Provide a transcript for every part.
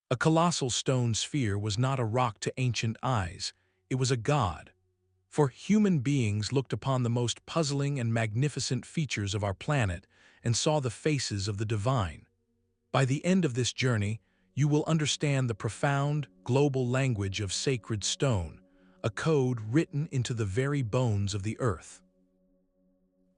A colossal stone sphere was not a rock to ancient eyes, it was a god. For human beings looked upon the most puzzling and magnificent features of our planet and saw the faces of the divine. By the end of this journey, you will understand the profound, global language of sacred stone, a code written into the very bones of the earth.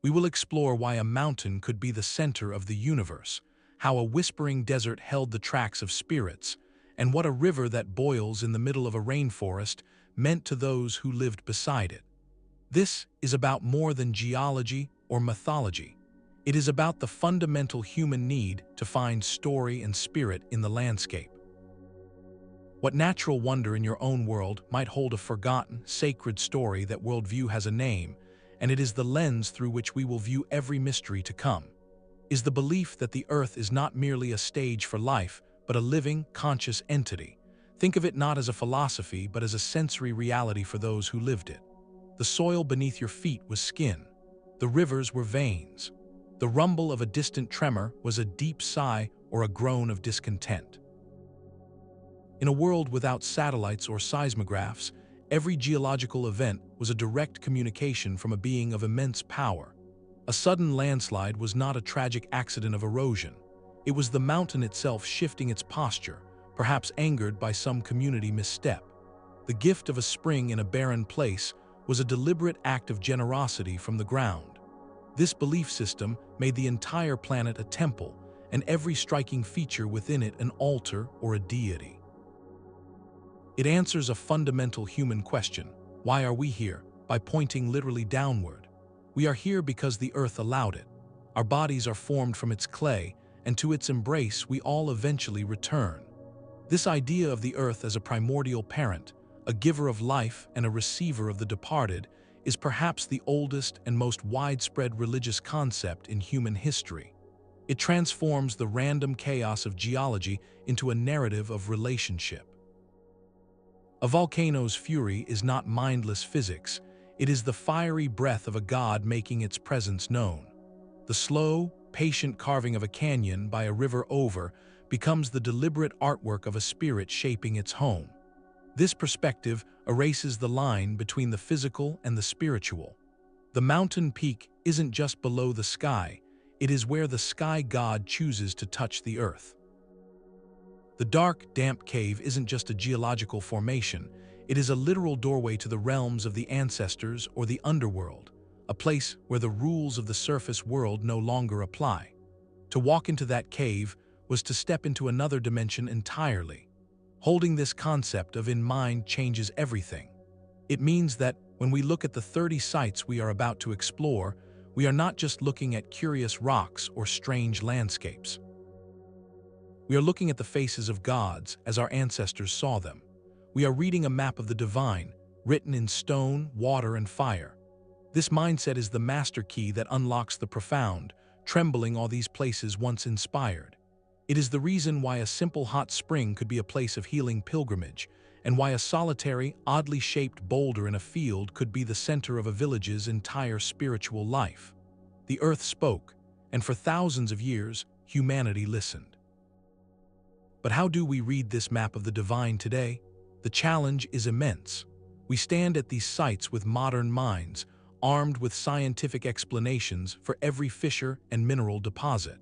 We will explore why a mountain could be the center of the universe, how a whispering desert held the tracks of spirits, and what a river that boils in the middle of a rainforest meant to those who lived beside it. This is about more than geology or mythology. It is about the fundamental human need to find story and spirit in the landscape. What natural wonder in your own world might hold a forgotten, sacred story? That worldview has a name, and it is the lens through which we will view every mystery to come. Is the belief that the earth is not merely a stage for life, but a living, conscious entity. Think of it not as a philosophy, but as a sensory reality for those who lived it. The soil beneath your feet was skin. The rivers were veins. The rumble of a distant tremor was a deep sigh or a groan of discontent. In a world without satellites or seismographs, every geological event was a direct communication from a being of immense power. A sudden landslide was not a tragic accident of erosion. It was the mountain itself shifting its posture, perhaps angered by some community misstep. The gift of a spring in a barren place was a deliberate act of generosity from the ground. This belief system made the entire planet a temple, and every striking feature within it an altar or a deity. It answers a fundamental human question: why are we here? By pointing literally downward. We are here because the earth allowed it. Our bodies are formed from its clay, and to its embrace we all eventually return. This idea of the earth as a primordial parent, a giver of life and a receiver of the departed, is perhaps the oldest and most widespread religious concept in human history. It transforms the random chaos of geology into a narrative of relationship. A volcano's fury is not mindless physics, it is the fiery breath of a god making its presence known. The slow, patient carving of a canyon by a river over becomes the deliberate artwork of a spirit shaping its home. This perspective erases the line between the physical and the spiritual. The mountain peak isn't just below the sky, it is where the sky god chooses to touch the earth. The dark, damp cave isn't just a geological formation, it is a literal doorway to the realms of the ancestors or the underworld, a place where the rules of the surface world no longer apply. To walk into that cave was to step into another dimension entirely. Holding this concept in mind changes everything. It means that when we look at the 30 sites we are about to explore, we are not just looking at curious rocks or strange landscapes. We are looking at the faces of gods as our ancestors saw them. We are reading a map of the divine, written in stone, water, and fire. This mindset is the master key that unlocks the profound, trembling all these places once inspired. It is the reason why a simple hot spring could be a place of healing pilgrimage, and why a solitary, oddly shaped boulder in a field could be the center of a village's entire spiritual life. The earth spoke, and for thousands of years, humanity listened. But how do we read this map of the divine today? The challenge is immense. We stand at these sites with modern minds, armed with scientific explanations for every fissure and mineral deposit.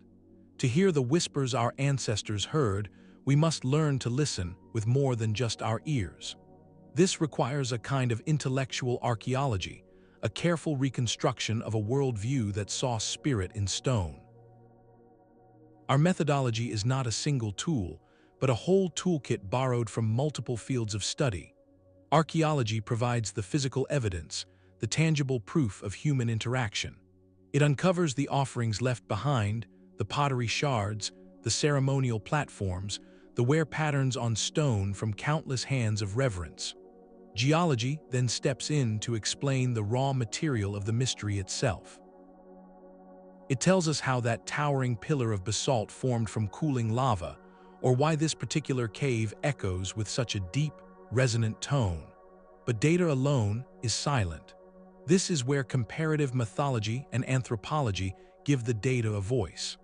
To hear the whispers our ancestors heard, we must learn to listen with more than just our ears. This requires a kind of intellectual archaeology, a careful reconstruction of a worldview that saw spirit in stone. Our methodology is not a single tool, but a whole toolkit borrowed from multiple fields of study. Archaeology provides the physical evidence, the tangible proof of human interaction. It uncovers the offerings left behind, the pottery shards, the ceremonial platforms, the wear patterns on stone from countless hands of reverence. Geology then steps in to explain the raw material of the mystery itself. It tells us how that towering pillar of basalt formed from cooling lava, or why this particular cave echoes with such a deep, resonant tone. But data alone is silent. This is where comparative mythology and anthropology give the data a voice.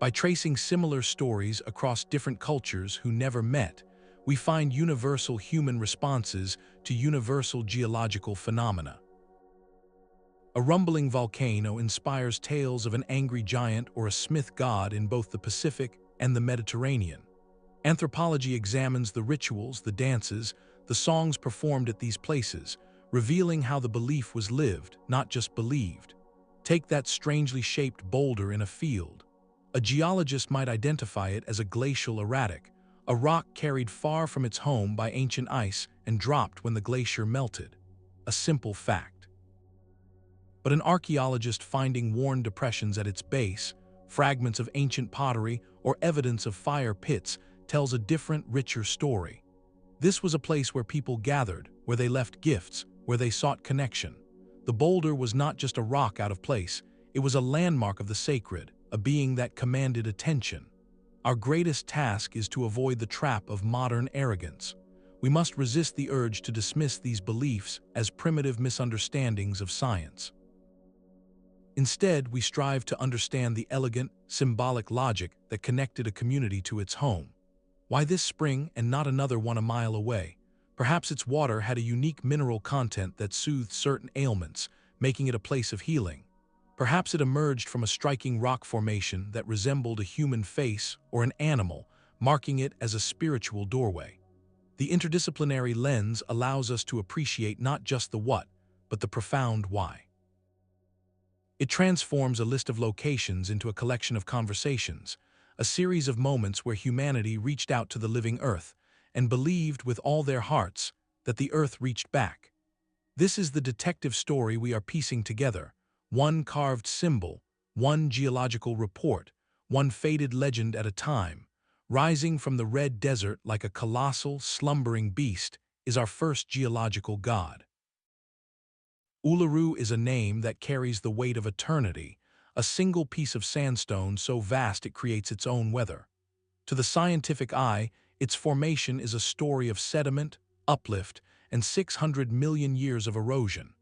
By tracing similar stories across different cultures who never met, we find universal human responses to universal geological phenomena. A rumbling volcano inspires tales of an angry giant or a smith god in both the Pacific and the Mediterranean. Anthropology examines the rituals, the dances, the songs performed at these places, revealing how the belief was lived, not just believed. Take that strangely shaped boulder in a field. A geologist might identify it as a glacial erratic, a rock carried far from its home by ancient ice and dropped when the glacier melted. A simple fact. But an archaeologist finding worn depressions at its base, fragments of ancient pottery, or evidence of fire pits tells a different, richer story. This was a place where people gathered, where they left gifts, where they sought connection. The boulder was not just a rock out of place, it was a landmark of the sacred, a being that commanded attention. Our greatest task is to avoid the trap of modern arrogance. We must resist the urge to dismiss these beliefs as primitive misunderstandings of science. Instead, we strive to understand the elegant, symbolic logic that connected a community to its home. Why this spring and not another one a mile away? Perhaps its water had a unique mineral content that soothed certain ailments, making it a place of healing. Perhaps it emerged from a striking rock formation that resembled a human face or an animal, marking it as a spiritual doorway. The interdisciplinary lens allows us to appreciate not just the what, but the profound why. It transforms a list of locations into a collection of conversations, a series of moments where humanity reached out to the living earth and believed with all their hearts that the earth reached back. This is the detective story we are piecing together, one carved symbol, one geological report, one faded legend at a time. Rising from the red desert like a colossal, slumbering beast is our first geological god. Uluru is a name that carries the weight of eternity, a single piece of sandstone so vast it creates its own weather. To the scientific eye, its formation is a story of sediment, uplift, and 600 million years of erosion.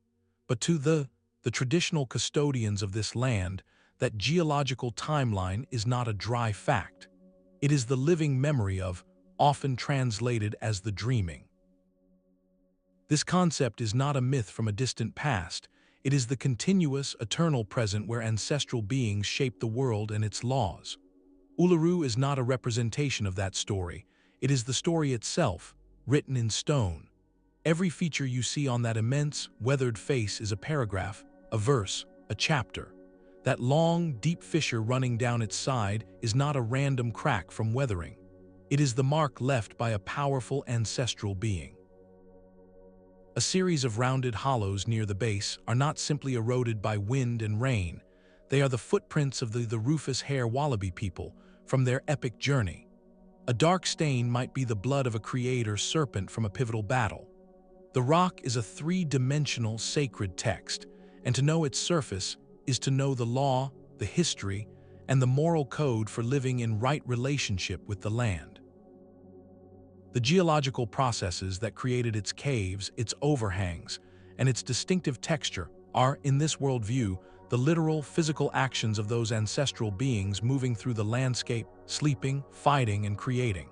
But to the traditional custodians of this land, that geological timeline is not a dry fact. It is the living memory of, often translated as the dreaming. This concept is not a myth from a distant past. It is the continuous, eternal present where ancestral beings shape the world and its laws. Uluru is not a representation of that story. It is the story itself, written in stone. Every feature you see on that immense, weathered face is a paragraph, a verse, a chapter. That long, deep fissure running down its side is not a random crack from weathering. It is the mark left by a powerful ancestral being. A series of rounded hollows near the base are not simply eroded by wind and rain. They are the footprints of the rufous hair wallaby people from their epic journey. A dark stain might be the blood of a creator serpent from a pivotal battle. The rock is a three-dimensional sacred text, and to know its surface is to know the law, the history, and the moral code for living in right relationship with the land. The geological processes that created its caves, its overhangs, and its distinctive texture are, in this worldview, the literal, physical actions of those ancestral beings moving through the landscape, sleeping, fighting, and creating.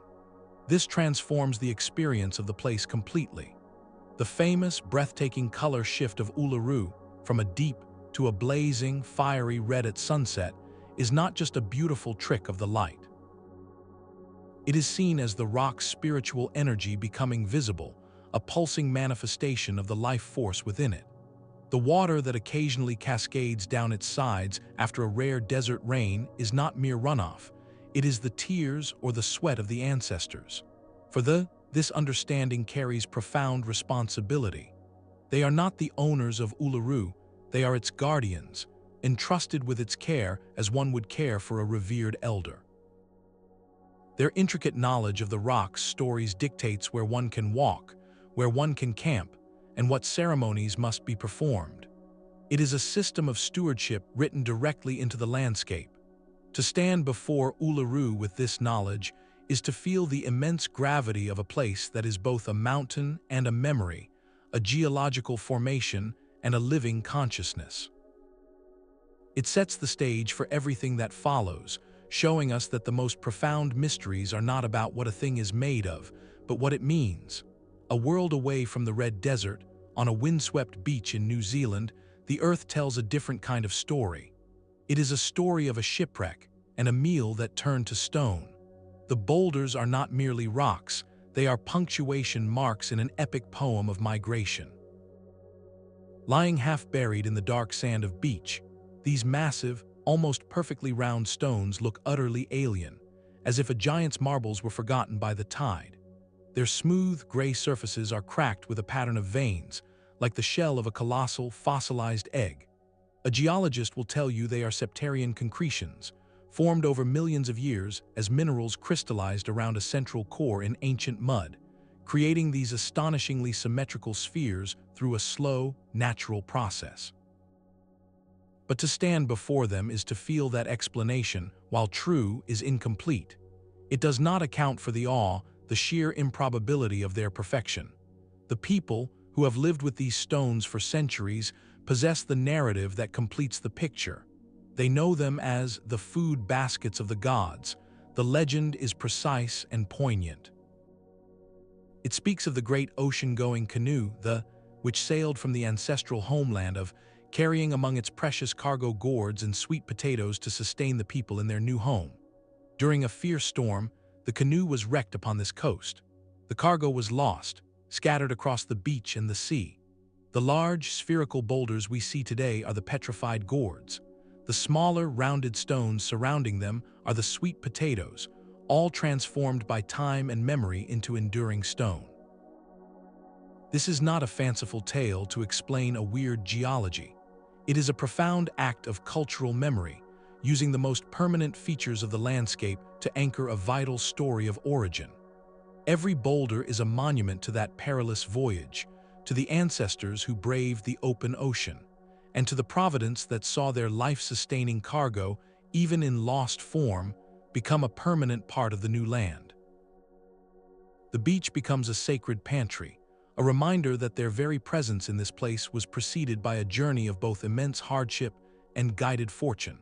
This transforms the experience of the place completely. The famous, breathtaking color shift of Uluru, from a deep to a blazing, fiery red at sunset, is not just a beautiful trick of the light. It is seen as the rock's spiritual energy becoming visible, a pulsing manifestation of the life force within it. The water that occasionally cascades down its sides after a rare desert rain is not mere runoff. It is the tears or the sweat of the ancestors. For this understanding carries profound responsibility. They are not the owners of Uluru, they are its guardians, entrusted with its care as one would care for a revered elder. Their intricate knowledge of the rock's stories dictates where one can walk, where one can camp, and what ceremonies must be performed. It is a system of stewardship written directly into the landscape. To stand before Uluru with this knowledge is to feel the immense gravity of a place that is both a mountain and a memory, a geological formation and a living consciousness. It sets the stage for everything that follows, showing us that the most profound mysteries are not about what a thing is made of, but what it means. A world away from the Red Desert, on a windswept beach in New Zealand, the Earth tells a different kind of story. It is a story of a shipwreck and a meal that turned to stone. The boulders are not merely rocks, they are punctuation marks in an epic poem of migration. Lying half-buried in the dark sand of beach, these massive, almost perfectly round stones look utterly alien, as if a giant's marbles were forgotten by the tide. Their smooth, gray surfaces are cracked with a pattern of veins, like the shell of a colossal, fossilized egg. A geologist will tell you they are Subterranean concretions, formed over millions of years as minerals crystallized around a central core in ancient mud, creating these astonishingly symmetrical spheres through a slow, natural process. But to stand before them is to feel that explanation, while true, is incomplete. It does not account for the awe, the sheer improbability of their perfection. The people, who have lived with these stones for centuries, possess the narrative that completes the picture. They know them as the food baskets of the gods. The legend is precise and poignant. It speaks of the great ocean-going canoe, which sailed from the ancestral homeland of, carrying among its precious cargo gourds and sweet potatoes to sustain the people in their new home. During a fierce storm, the canoe was wrecked upon this coast. The cargo was lost, scattered across the beach and the sea. The large, spherical boulders we see today are the petrified gourds. The smaller, rounded stones surrounding them are the sweet potatoes, all transformed by time and memory into enduring stone. This is not a fanciful tale to explain a weird geology. It is a profound act of cultural memory, using the most permanent features of the landscape to anchor a vital story of origin. Every boulder is a monument to that perilous voyage, to the ancestors who braved the open ocean, and to the providence that saw their life-sustaining cargo, even in lost form, become a permanent part of the new land. The beach becomes a sacred pantry, a reminder that their very presence in this place was preceded by a journey of both immense hardship and guided fortune.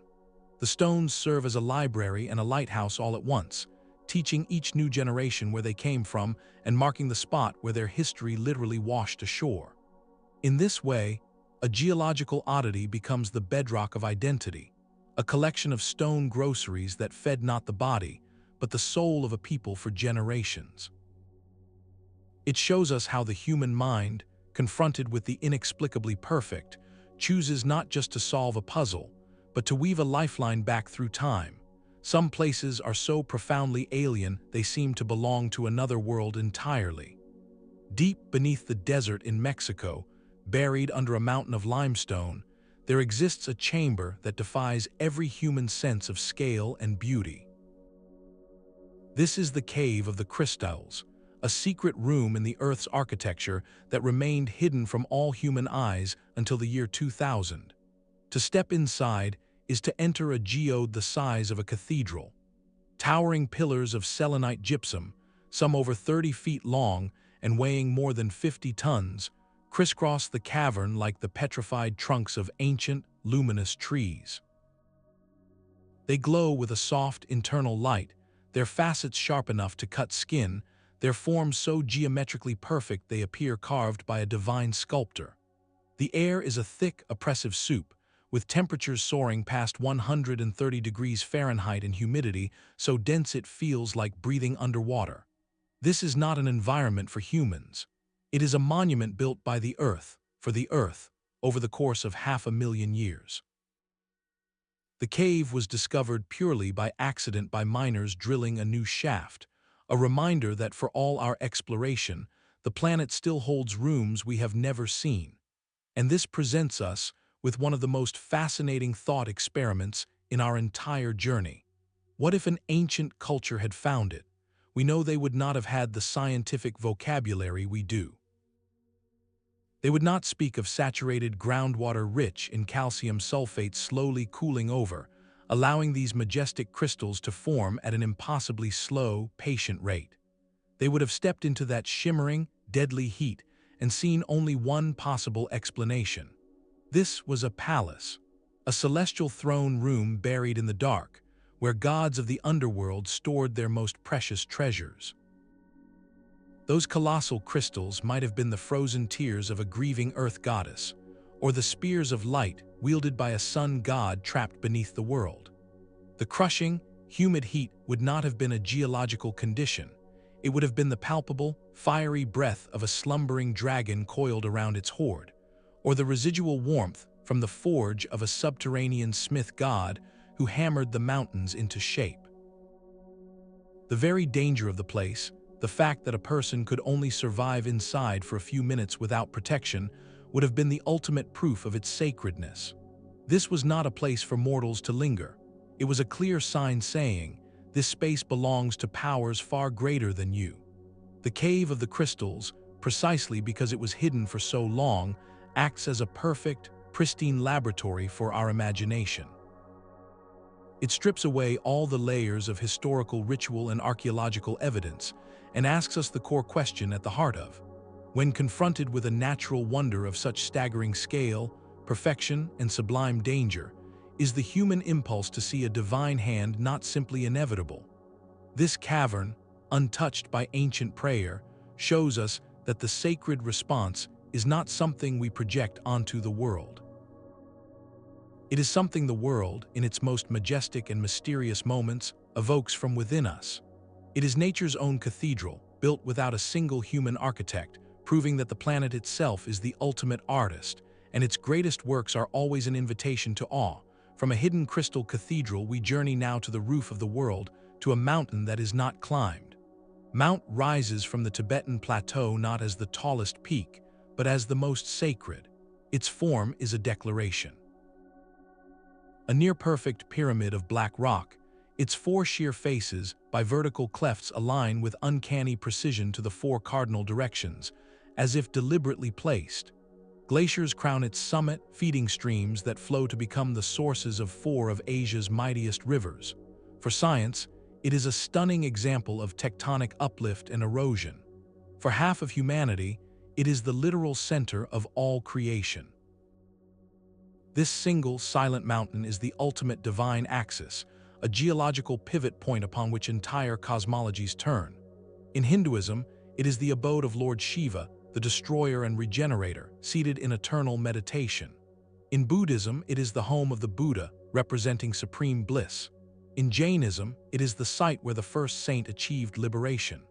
The stones serve as a library and a lighthouse all at once, teaching each new generation where they came from and marking the spot where their history literally washed ashore. In this way, a geological oddity becomes the bedrock of identity, a collection of stone groceries that fed not the body, but the soul of a people for generations. It shows us how the human mind, confronted with the inexplicably perfect, chooses not just to solve a puzzle, but to weave a lifeline back through time. Some places are so profoundly alien they seem to belong to another world entirely. Deep beneath the desert in Mexico, buried under a mountain of limestone, there exists a chamber that defies every human sense of scale and beauty. This is the Cave of the Crystals, a secret room in the Earth's architecture that remained hidden from all human eyes until the year 2000. To step inside is to enter a geode the size of a cathedral. Towering pillars of selenite gypsum, some over 30 feet long and weighing more than 50 tons, crisscross the cavern like the petrified trunks of ancient, luminous trees. They glow with a soft internal light, their facets sharp enough to cut skin, their forms so geometrically perfect they appear carved by a divine sculptor. The air is a thick, oppressive soup, with temperatures soaring past 130 degrees Fahrenheit and humidity so dense it feels like breathing underwater. This is not an environment for humans. It is a monument built by the Earth, for the Earth, over the course of 500,000 years. The cave was discovered purely by accident by miners drilling a new shaft, a reminder that for all our exploration, the planet still holds rooms we have never seen. And this presents us with one of the most fascinating thought experiments in our entire journey. What if an ancient culture had found it? We know they would not have had the scientific vocabulary we do. They would not speak of saturated groundwater rich in calcium sulfate slowly cooling over, allowing these majestic crystals to form at an impossibly slow, patient rate. They would have stepped into that shimmering, deadly heat and seen only one possible explanation. This was a palace, a celestial throne room buried in the dark, where gods of the underworld stored their most precious treasures. Those colossal crystals might have been the frozen tears of a grieving earth goddess, or the spears of light wielded by a sun god trapped beneath the world. The crushing, humid heat would not have been a geological condition. It would have been the palpable, fiery breath of a slumbering dragon coiled around its hoard, or the residual warmth from the forge of a subterranean smith god who hammered the mountains into shape. The very danger of the place, the fact that a person could only survive inside for a few minutes without protection, would have been the ultimate proof of its sacredness. This was not a place for mortals to linger. It was a clear sign saying, this space belongs to powers far greater than you. The Cave of the Crystals, precisely because it was hidden for so long, acts as a perfect, pristine laboratory for our imagination. It strips away all the layers of historical ritual and archaeological evidence and asks us the core question at the heart of, when confronted with a natural wonder of such staggering scale, perfection, and sublime danger, is the human impulse to see a divine hand not simply inevitable? This cavern, untouched by ancient prayer, shows us that the sacred response is not something we project onto the world. It is something the world, in its most majestic and mysterious moments, evokes from within us. It is nature's own cathedral, built without a single human architect, proving that the planet itself is the ultimate artist, and its greatest works are always an invitation to awe. From a hidden crystal cathedral, we journey now to the roof of the world, to a mountain that is not climbed. Mount rises from the Tibetan plateau not as the tallest peak, but as the most sacred. Its form is a declaration. A near-perfect pyramid of black rock, its four sheer faces, by vertical clefts, align with uncanny precision to the four cardinal directions, as if deliberately placed. Glaciers crown its summit, feeding streams that flow to become the sources of four of Asia's mightiest rivers. For science, it is a stunning example of tectonic uplift and erosion. For half of humanity, it is the literal center of all creation. This single, silent mountain is the ultimate divine axis, a geological pivot point upon which entire cosmologies turn. In Hinduism, it is the abode of Lord Shiva, the destroyer and regenerator, seated in eternal meditation. In Buddhism, it is the home of the Buddha, representing supreme bliss. In Jainism, it is the site where the first saint achieved liberation.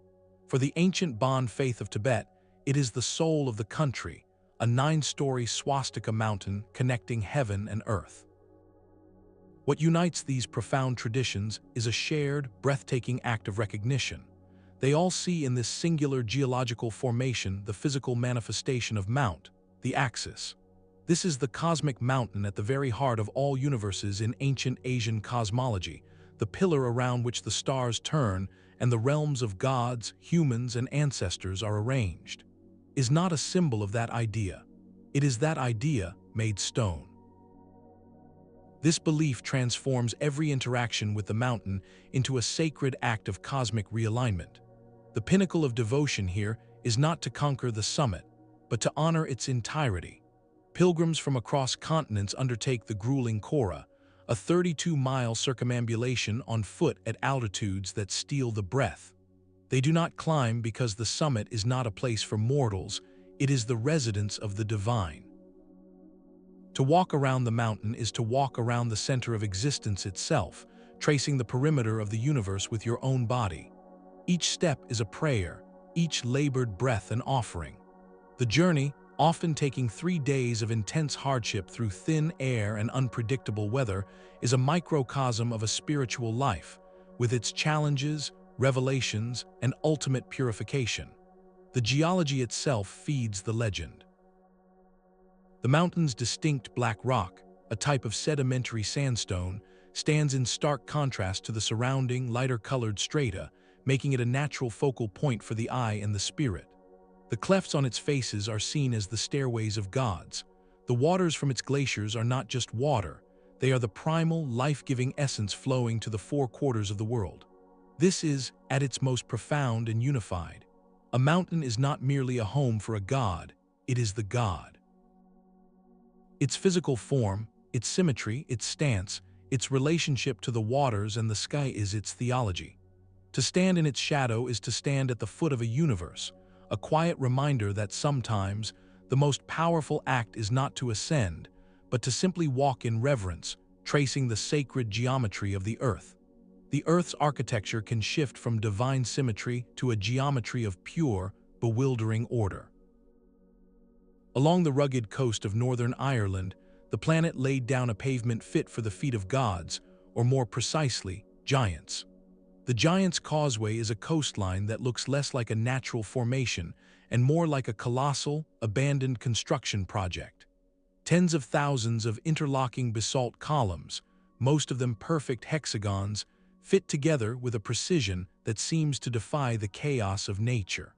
For the ancient Bon faith of Tibet, it is the soul of the country, a 9-story swastika mountain connecting heaven and earth. What unites these profound traditions is a shared, breathtaking act of recognition. They all see in this singular geological formation the physical manifestation of Mount, the axis. This is the cosmic mountain at the very heart of all universes in ancient Asian cosmology, the pillar around which the stars turn and the realms of gods, humans, and ancestors are arranged. Is not a symbol of that idea. It is that idea made stone. This belief transforms every interaction with the mountain into a sacred act of cosmic realignment. The pinnacle of devotion here is not to conquer the summit, but to honor its entirety. Pilgrims from across continents undertake the grueling Kora, a 32-mile circumambulation on foot at altitudes that steal the breath. They do not climb because the summit is not a place for mortals, it is the residence of the divine. To walk around the mountain is to walk around the center of existence itself, tracing the perimeter of the universe with your own body. Each step is a prayer, each labored breath an offering. The journey, often taking 3 days of intense hardship through thin air and unpredictable weather, is a microcosm of a spiritual life, with its challenges, revelations, and ultimate purification. The geology itself feeds the legend. The mountain's distinct black rock, a type of sedimentary sandstone, stands in stark contrast to the surrounding, lighter-colored strata, making it a natural focal point for the eye and the spirit. The clefts on its faces are seen as the stairways of gods. The waters from its glaciers are not just water, they are the primal, life-giving essence flowing to the 4 quarters of the world. This is, at its most profound and unified. A mountain is not merely a home for a god, it is the god. Its physical form, its symmetry, its stance, Its relationship to the waters and the sky is its theology. To stand in its shadow is to stand at the foot of a universe, a quiet reminder that sometimes the most powerful act is not to ascend, but to simply walk in reverence, tracing the sacred geometry of the earth. The earth's architecture can shift from divine symmetry to a geometry of pure, bewildering order. Along the rugged coast of northern Ireland, the planet laid down a pavement fit for the feet of gods, or more precisely, giants. The Giant's Causeway is a coastline that looks less like a natural formation and more like a colossal, abandoned construction project. Tens of thousands of interlocking basalt columns, most of them perfect hexagons, fit together with a precision that seems to defy the chaos of nature.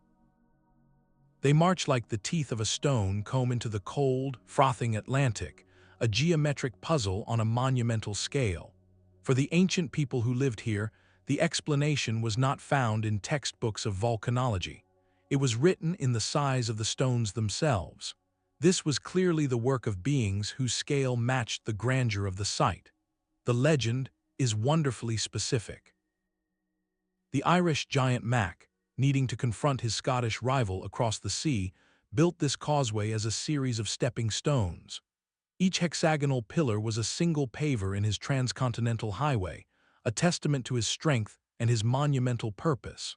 They march like the teeth of a stone comb into the cold, frothing Atlantic, a geometric puzzle on a monumental scale. For the ancient people who lived here, the explanation was not found in textbooks of volcanology. It was written in the size of the stones themselves. This was clearly the work of beings whose scale matched the grandeur of the site. The legend is wonderfully specific. The Irish giant Mac, needing to confront his Scottish rival across the sea, built this causeway as a series of stepping stones. Each hexagonal pillar was a single paver in his transcontinental highway, a testament to his strength and his monumental purpose.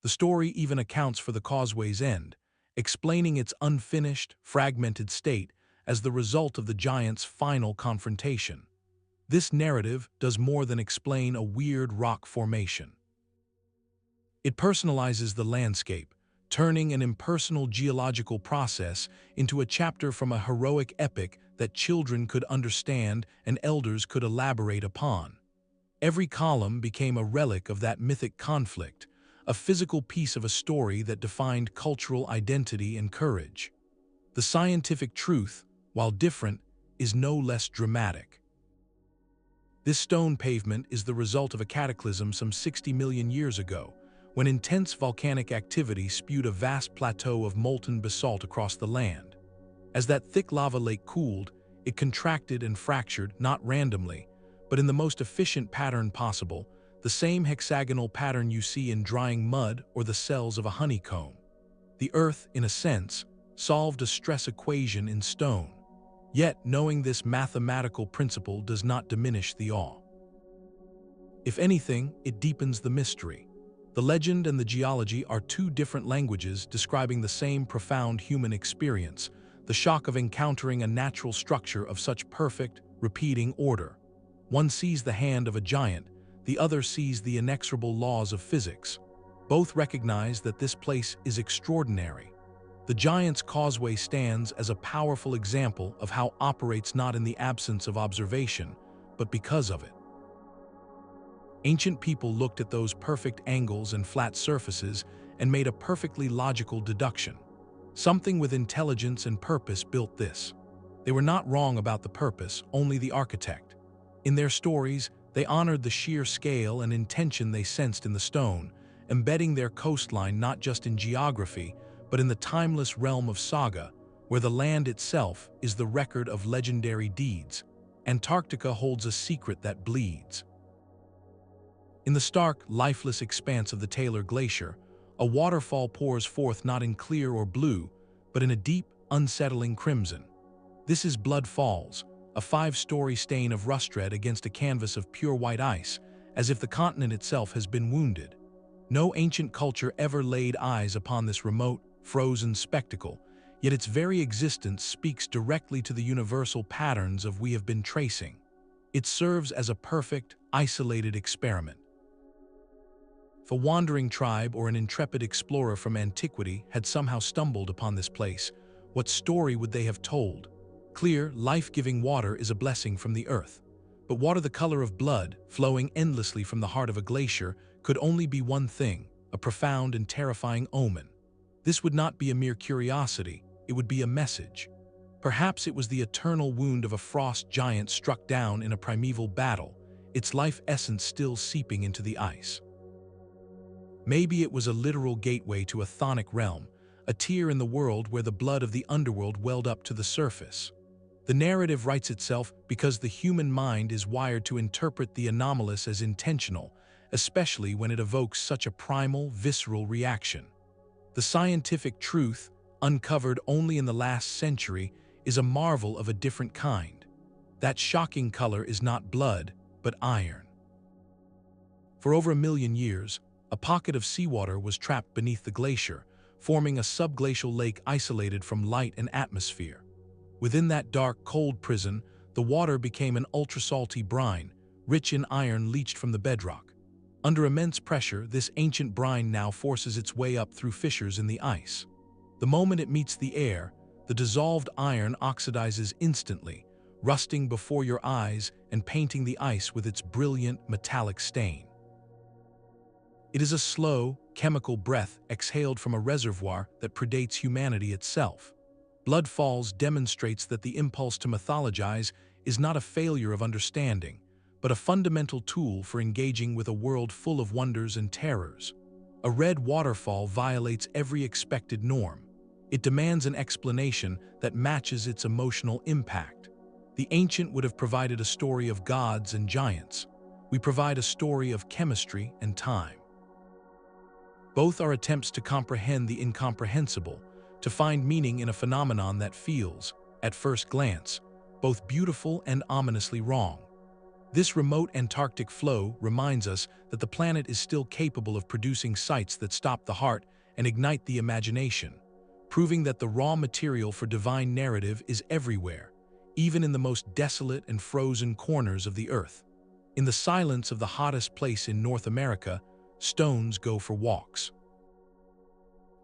The story even accounts for the causeway's end, explaining its unfinished, fragmented state as the result of the giant's final confrontation. This narrative does more than explain a weird rock formation. It personalizes the landscape, turning an impersonal geological process into a chapter from a heroic epic that children could understand and elders could elaborate upon. Every column became a relic of that mythic conflict, a physical piece of a story that defined cultural identity and courage. The scientific truth, while different, is no less dramatic. This stone pavement is the result of a cataclysm some 60 million years ago, when intense volcanic activity spewed a vast plateau of molten basalt across the land. As that thick lava lake cooled, it contracted and fractured not randomly, but in the most efficient pattern possible, the same hexagonal pattern you see in drying mud or the cells of a honeycomb. The Earth, in a sense, solved a stress equation in stone. Yet, knowing this mathematical principle does not diminish the awe. If anything, it deepens the mystery. The legend and the geology are two different languages describing the same profound human experience, the shock of encountering a natural structure of such perfect, repeating order. One sees the hand of a giant, the other sees the inexorable laws of physics. Both recognize that this place is extraordinary. The Giant's Causeway stands as a powerful example of how operates not in the absence of observation, but because of it. Ancient people looked at those perfect angles and flat surfaces and made a perfectly logical deduction. Something with intelligence and purpose built this. They were not wrong about the purpose, only the architect. In their stories, they honored the sheer scale and intention they sensed in the stone, embedding their coastline not just in geography, but in the timeless realm of saga, where the land itself is the record of legendary deeds. Antarctica holds a secret that bleeds. In the stark, lifeless expanse of the Taylor Glacier, a waterfall pours forth not in clear or blue, but in a deep, unsettling crimson. This is Blood Falls, a 5-story stain of rust red against a canvas of pure white ice, as if the continent itself has been wounded. No ancient culture ever laid eyes upon this remote, frozen spectacle, yet its very existence speaks directly to the universal patterns of we have been tracing. It serves as a perfect, isolated experiment. If a wandering tribe or an intrepid explorer from antiquity had somehow stumbled upon this place, what story would they have told? Clear, life-giving water is a blessing from the earth. But water the color of blood, flowing endlessly from the heart of a glacier, could only be one thing, a profound and terrifying omen. This would not be a mere curiosity, it would be a message. Perhaps it was the eternal wound of a frost giant struck down in a primeval battle, its life essence still seeping into the ice. Maybe it was a literal gateway to a chthonic realm, a tier in the world where the blood of the underworld welled up to the surface. The narrative writes itself because the human mind is wired to interpret the anomalous as intentional, especially when it evokes such a primal, visceral reaction. The scientific truth, uncovered only in the last century, is a marvel of a different kind. That shocking color is not blood, but iron. For over 1 million years, a pocket of seawater was trapped beneath the glacier, forming a subglacial lake isolated from light and atmosphere. Within that dark, cold prison, the water became an ultra-salty brine, rich in iron leached from the bedrock. Under immense pressure, this ancient brine now forces its way up through fissures in the ice. The moment it meets the air, the dissolved iron oxidizes instantly, rusting before your eyes and painting the ice with its brilliant metallic stain. It is a slow, chemical breath exhaled from a reservoir that predates humanity itself. Blood Falls demonstrates that the impulse to mythologize is not a failure of understanding, but a fundamental tool for engaging with a world full of wonders and terrors. A red waterfall violates every expected norm. It demands an explanation that matches its emotional impact. The ancient would have provided a story of gods and giants. We provide a story of chemistry and time. Both are attempts to comprehend the incomprehensible, to find meaning in a phenomenon that feels, at first glance, both beautiful and ominously wrong. This remote Antarctic flow reminds us that the planet is still capable of producing sights that stop the heart and ignite the imagination, proving that the raw material for divine narrative is everywhere, even in the most desolate and frozen corners of the earth. In the silence of the hottest place in North America, stones go for walks.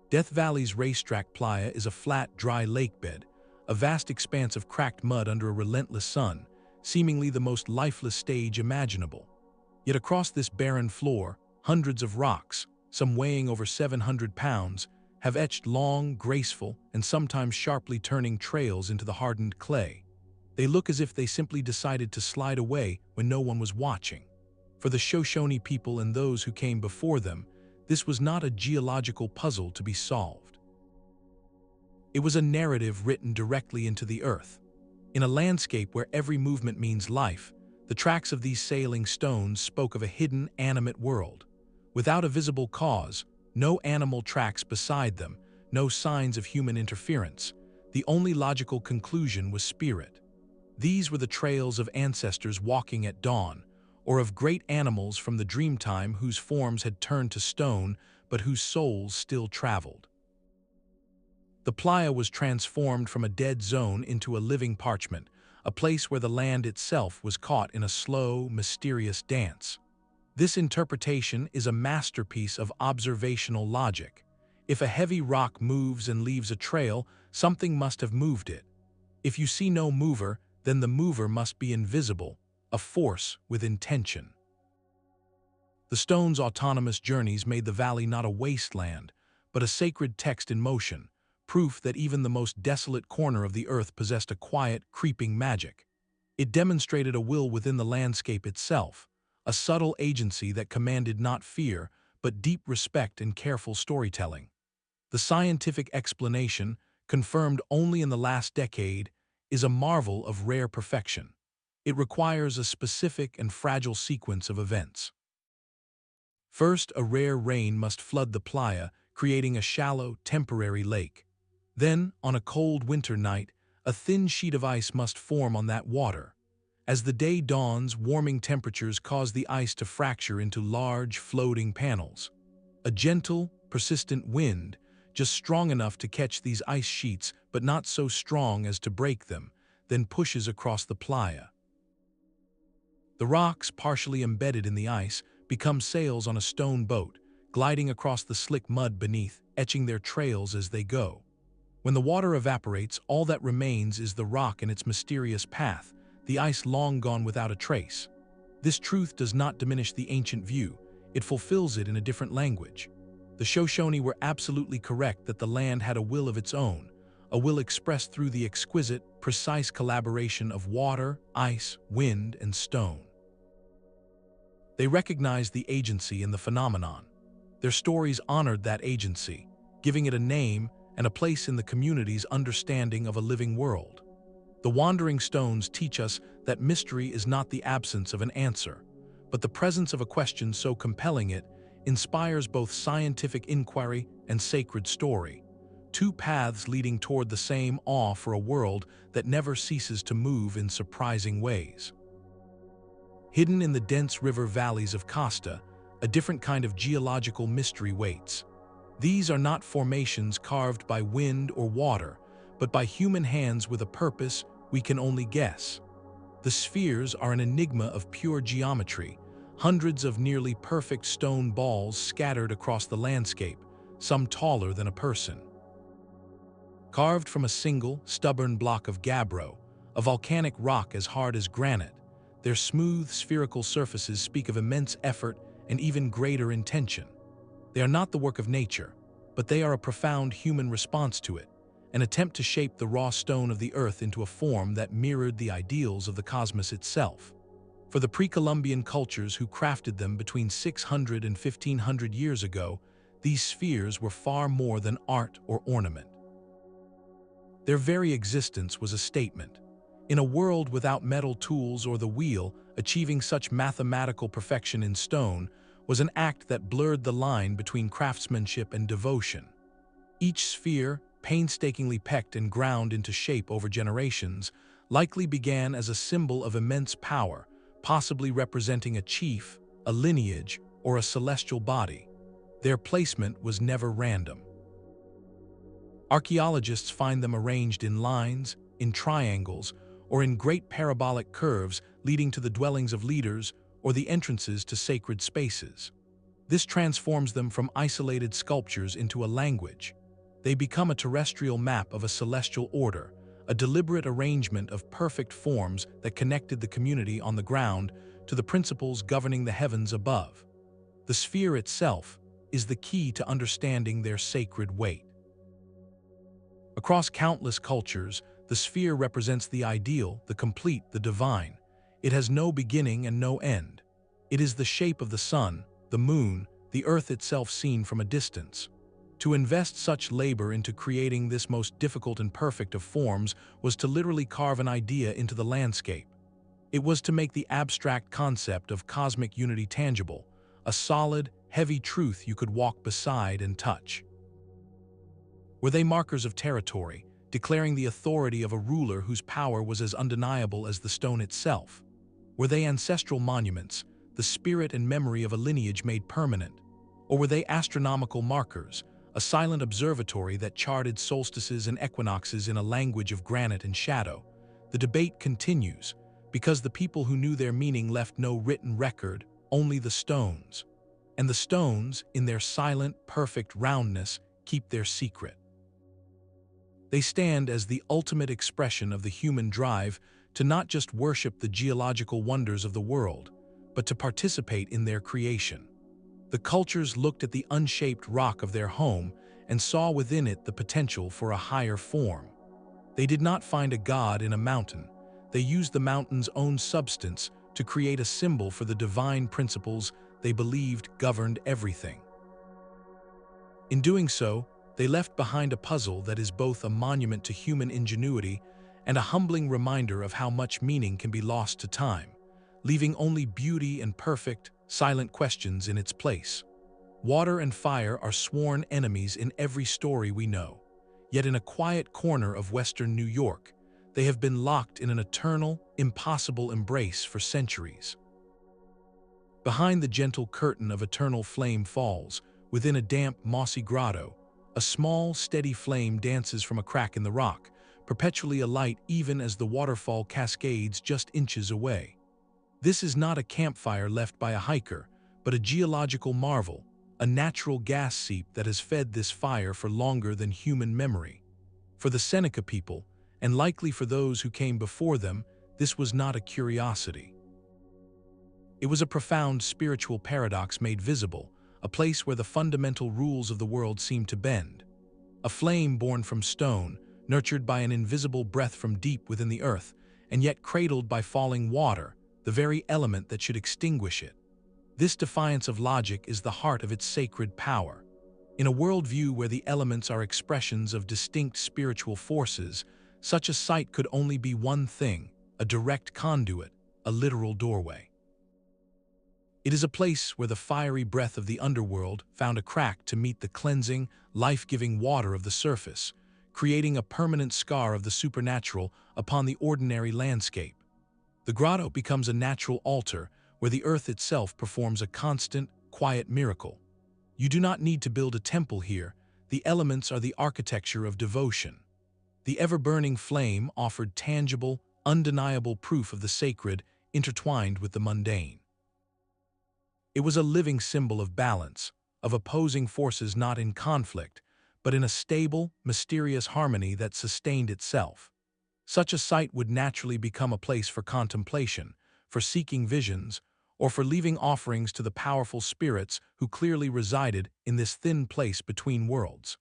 Death Valley's racetrack playa is a flat, dry lakebed, a vast expanse of cracked mud under a relentless sun, seemingly the most lifeless stage imaginable. Yet across this barren floor, hundreds of rocks, some weighing over 700 pounds, have etched long, graceful, and sometimes sharply turning trails into the hardened clay. They look as if they simply decided to slide away when no one was watching. For the Shoshone people and those who came before them, this was not a geological puzzle to be solved. It was a narrative written directly into the earth. In a landscape where every movement means life, the tracks of these sailing stones spoke of a hidden, animate world. Without a visible cause, no animal tracks beside them, no signs of human interference. The only logical conclusion was spirit. These were the trails of ancestors walking at dawn, or of great animals from the dreamtime whose forms had turned to stone but whose souls still traveled. The playa was transformed from a dead zone into a living parchment, a place where the land itself was caught in a slow, mysterious dance. This interpretation is a masterpiece of observational logic. If a heavy rock moves and leaves a trail, something must have moved it. If you see no mover, then the mover must be invisible, a force with intention. The stone's autonomous journeys made the valley not a wasteland, but a sacred text in motion, proof that even the most desolate corner of the earth possessed a quiet, creeping magic. It demonstrated a will within the landscape itself, a subtle agency that commanded not fear, but deep respect and careful storytelling. The scientific explanation, confirmed only in the last decade, is a marvel of rare perfection. It requires a specific and fragile sequence of events. First, a rare rain must flood the playa, creating a shallow, temporary lake. Then, on a cold winter night, a thin sheet of ice must form on that water. As the day dawns, warming temperatures cause the ice to fracture into large, floating panels. A gentle, persistent wind, just strong enough to catch these ice sheets but not so strong as to break them, then pushes across the playa. The rocks, partially embedded in the ice, become sails on a stone boat, gliding across the slick mud beneath, etching their trails as they go. When the water evaporates, all that remains is the rock and its mysterious path, the ice long gone without a trace. This truth does not diminish the ancient view, it fulfills it in a different language. The Shoshone were absolutely correct that the land had a will of its own, a will expressed through the exquisite, precise collaboration of water, ice, wind, and stone. They recognized the agency in the phenomenon. Their stories honored that agency, giving it a name and a place in the community's understanding of a living world. The wandering stones teach us that mystery is not the absence of an answer, but the presence of a question so compelling it inspires both scientific inquiry and sacred story, two paths leading toward the same awe for a world that never ceases to move in surprising ways. Hidden in the dense river valleys of Costa, a different kind of geological mystery waits. These are not formations carved by wind or water, but by human hands with a purpose we can only guess. The spheres are an enigma of pure geometry, hundreds of nearly perfect stone balls scattered across the landscape, some taller than a person. Carved from a single, stubborn block of gabbro, a volcanic rock as hard as granite, their smooth, spherical surfaces speak of immense effort and even greater intention. They are not the work of nature, but they are a profound human response to it, an attempt to shape the raw stone of the earth into a form that mirrored the ideals of the cosmos itself. For the pre-Columbian cultures who crafted them between 600 and 1500 years ago, these spheres were far more than art or ornament. Their very existence was a statement. In a world without metal tools or the wheel, achieving such mathematical perfection in stone was an act that blurred the line between craftsmanship and devotion. Each sphere, painstakingly pecked and ground into shape over generations, likely began as a symbol of immense power, possibly representing a chief, a lineage, or a celestial body. Their placement was never random. Archaeologists find them arranged in lines, in triangles, or in great parabolic curves leading to the dwellings of leaders or the entrances to sacred spaces. This transforms them from isolated sculptures into a language. They become a terrestrial map of a celestial order, a deliberate arrangement of perfect forms that connected the community on the ground to the principles governing the heavens above. The sphere itself is the key to understanding their sacred weight. Across countless cultures, the sphere represents the ideal, the complete, the divine. It has no beginning and no end. It is the shape of the sun, the moon, the earth itself seen from a distance. To invest such labor into creating this most difficult and perfect of forms was to literally carve an idea into the landscape. It was to make the abstract concept of cosmic unity tangible, a solid, heavy truth you could walk beside and touch. Were they markers of territory, declaring the authority of a ruler whose power was as undeniable as the stone itself? Were they ancestral monuments, the spirit and memory of a lineage made permanent? Or were they astronomical markers, a silent observatory that charted solstices and equinoxes in a language of granite and shadow? The debate continues, because the people who knew their meaning left no written record, only the stones. And the stones, in their silent, perfect roundness, keep their secret. They stand as the ultimate expression of the human drive to not just worship the geological wonders of the world, but to participate in their creation. The cultures looked at the unshaped rock of their home and saw within it the potential for a higher form. They did not find a god in a mountain. They used the mountain's own substance to create a symbol for the divine principles they believed governed everything. In doing so, they left behind a puzzle that is both a monument to human ingenuity and a humbling reminder of how much meaning can be lost to time, leaving only beauty and perfect, silent questions in its place. Water and fire are sworn enemies in every story we know, yet in a quiet corner of western New York, they have been locked in an eternal, impossible embrace for centuries. Behind the gentle curtain of eternal flame falls, within a damp, mossy grotto, a small, steady flame dances from a crack in the rock, perpetually alight even as the waterfall cascades just inches away. This is not a campfire left by a hiker, but a geological marvel, a natural gas seep that has fed this fire for longer than human memory. For the Seneca people, and likely for those who came before them, this was not a curiosity. It was a profound spiritual paradox made visible, a place where the fundamental rules of the world seemed to bend. A flame born from stone, nurtured by an invisible breath from deep within the earth, and yet cradled by falling water, the very element that should extinguish it. This defiance of logic is the heart of its sacred power. In a worldview where the elements are expressions of distinct spiritual forces, Such a site could only be one thing: a direct conduit, a literal doorway. It is a place where the fiery breath of the underworld found a crack to meet the cleansing, life-giving water of the surface, creating a permanent scar of the supernatural upon the ordinary landscape. The grotto becomes a natural altar where the earth itself performs a constant, quiet miracle. You do not need to build a temple here. The elements are the architecture of devotion. The ever-burning flame offered tangible, undeniable proof of the sacred intertwined with the mundane. It was a living symbol of balance, of opposing forces not in conflict, but in a stable, mysterious harmony that sustained itself. Such a site would naturally become a place for contemplation, for seeking visions, or for leaving offerings to the powerful spirits who clearly resided in this thin place between worlds.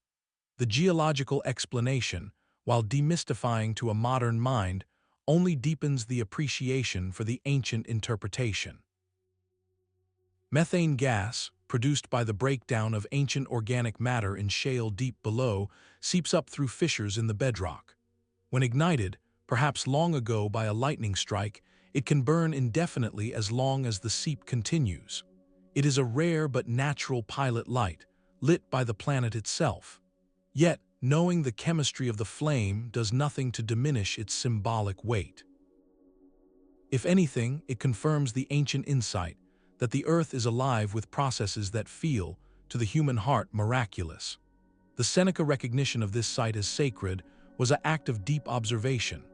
The geological explanation, while demystifying to a modern mind, only deepens the appreciation for the ancient interpretation. Methane gas, produced by the breakdown of ancient organic matter in shale deep below, seeps up through fissures in the bedrock. When ignited, perhaps long ago by a lightning strike, it can burn indefinitely as long as the seep continues. It is a rare but natural pilot light, lit by the planet itself. Yet, knowing the chemistry of the flame does nothing to diminish its symbolic weight. If anything, it confirms the ancient insight that the earth is alive with processes that feel, to the human heart, miraculous. The Seneca recognition of this site as sacred was an act of deep observation.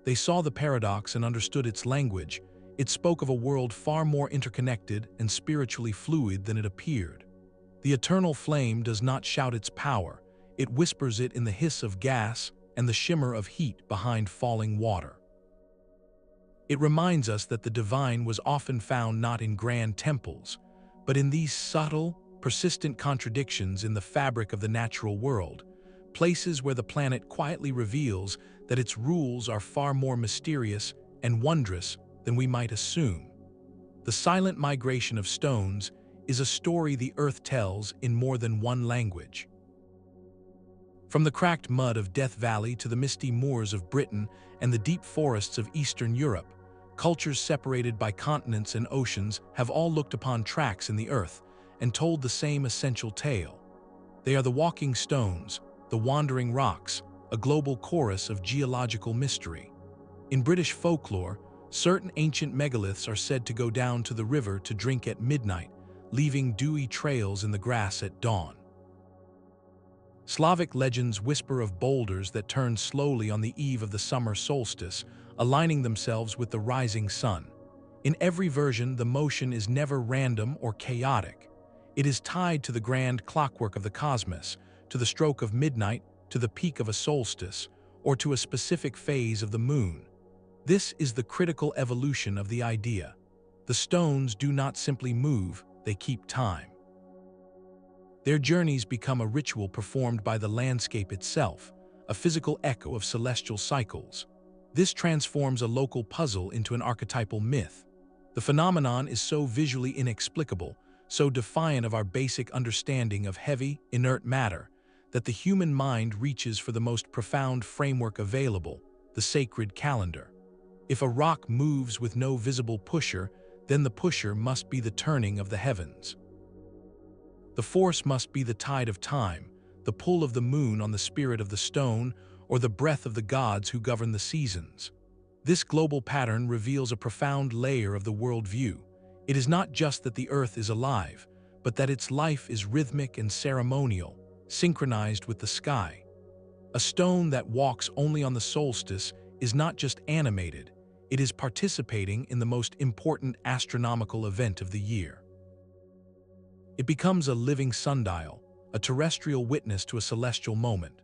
They saw the paradox and understood its language. It spoke of a world far more interconnected and spiritually fluid than it appeared. The eternal flame does not shout its power. It whispers it in the hiss of gas and the shimmer of heat behind falling water. It reminds us that the divine was often found not in grand temples, but in these subtle, persistent contradictions in the fabric of the natural world, places where the planet quietly reveals that its rules are far more mysterious and wondrous than we might assume. The silent migration of stones is a story the earth tells in more than one language. From the cracked mud of Death Valley to the misty moors of Britain and the deep forests of Eastern Europe, cultures separated by continents and oceans have all looked upon tracks in the earth and told the same essential tale. They are the walking stones, the wandering rocks, a global chorus of geological mystery. In British folklore, certain ancient megaliths are said to go down to the river to drink at midnight, leaving dewy trails in the grass at dawn. Slavic legends whisper of boulders that turn slowly on the eve of the summer solstice, aligning themselves with the rising sun. In every version, the motion is never random or chaotic. It is tied to the grand clockwork of the cosmos, to the stroke of midnight, to the peak of a solstice, or to a specific phase of the moon. This is the critical evolution of the idea. The stones do not simply move, they keep time. Their journeys become a ritual performed by the landscape itself, a physical echo of celestial cycles. This transforms a local puzzle into an archetypal myth. The phenomenon is so visually inexplicable, so defiant of our basic understanding of heavy, inert matter, that the human mind reaches for the most profound framework available, the sacred calendar. If a rock moves with no visible pusher, then the pusher must be the turning of the heavens. The force must be the tide of time, the pull of the moon on the spirit of the stone, or the breath of the gods who govern the seasons. This global pattern reveals a profound layer of the worldview. It is not just that the earth is alive, but that its life is rhythmic and ceremonial, synchronized with the sky. A stone that walks only on the solstice is not just animated, it is participating in the most important astronomical event of the year. It becomes a living sundial, a terrestrial witness to a celestial moment.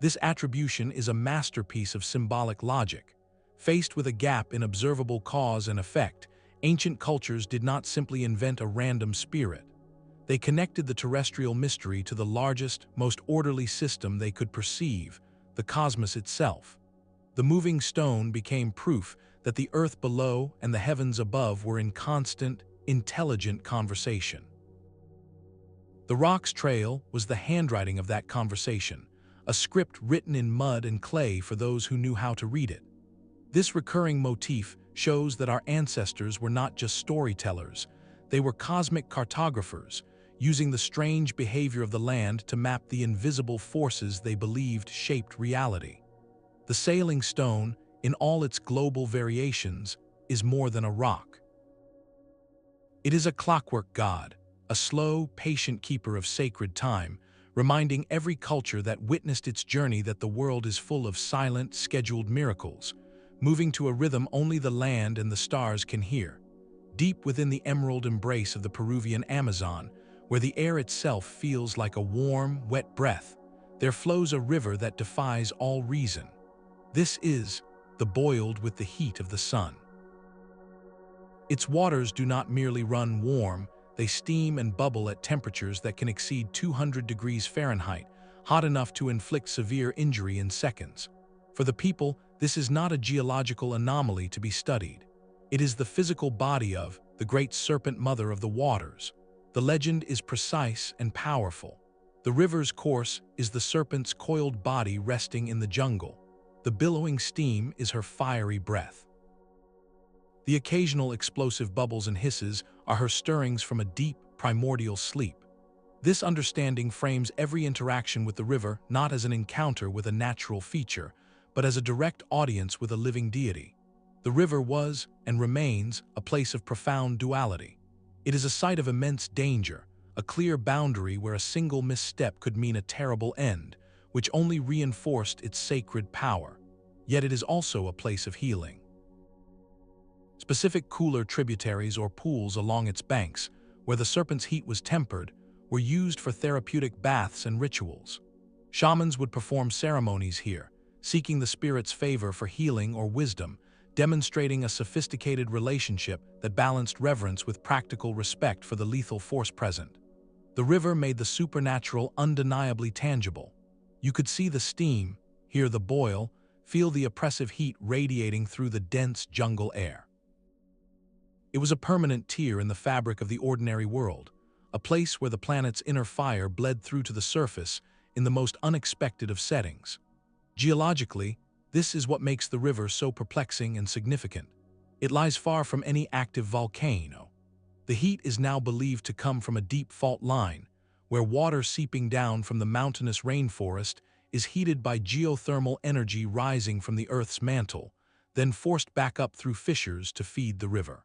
This attribution is a masterpiece of symbolic logic. Faced with a gap in observable cause and effect, ancient cultures did not simply invent a random spirit. They connected the terrestrial mystery to the largest, most orderly system they could perceive, the cosmos itself. The moving stone became proof that the earth below and the heavens above were in constant, intelligent conversation. The rock's trail was the handwriting of that conversation, a script written in mud and clay for those who knew how to read it. This recurring motif shows that our ancestors were not just storytellers, they were cosmic cartographers, using the strange behavior of the land to map the invisible forces they believed shaped reality. The sailing stone, in all its global variations, is more than a rock. It is a clockwork god, a slow, patient keeper of sacred time, reminding every culture that witnessed its journey that the world is full of silent, scheduled miracles, moving to a rhythm only the land and the stars can hear. Deep within the emerald embrace of the Peruvian Amazon, where the air itself feels like a warm, wet breath, there flows a river that defies all reason. This is the boiled with the heat of the sun. Its waters do not merely run warm, they steam and bubble at temperatures that can exceed 200 degrees Fahrenheit, hot enough to inflict severe injury in seconds. For the people, this is not a geological anomaly to be studied. It is the physical body of the great serpent mother of the waters. The legend is precise and powerful. The river's course is the serpent's coiled body resting in the jungle. The billowing steam is her fiery breath. The occasional explosive bubbles and hisses are her stirrings from a deep, primordial sleep. This understanding frames every interaction with the river not as an encounter with a natural feature, but as a direct audience with a living deity. The river was, and remains, a place of profound duality. It is a site of immense danger, a clear boundary where a single misstep could mean a terrible end, which only reinforced its sacred power. Yet it is also a place of healing. Specific cooler tributaries or pools along its banks, where the serpent's heat was tempered, were used for therapeutic baths and rituals. Shamans would perform ceremonies here, seeking the spirit's favor for healing or wisdom, demonstrating a sophisticated relationship that balanced reverence with practical respect for the lethal force present. The river made the supernatural undeniably tangible. You could see the steam, hear the boil, feel the oppressive heat radiating through the dense jungle air. It was a permanent tear in the fabric of the ordinary world, a place where the planet's inner fire bled through to the surface in the most unexpected of settings. Geologically, this is what makes the river so perplexing and significant. It lies far from any active volcano. The heat is now believed to come from a deep fault line, where water seeping down from the mountainous rainforest is heated by geothermal energy rising from the Earth's mantle, then forced back up through fissures to feed the river.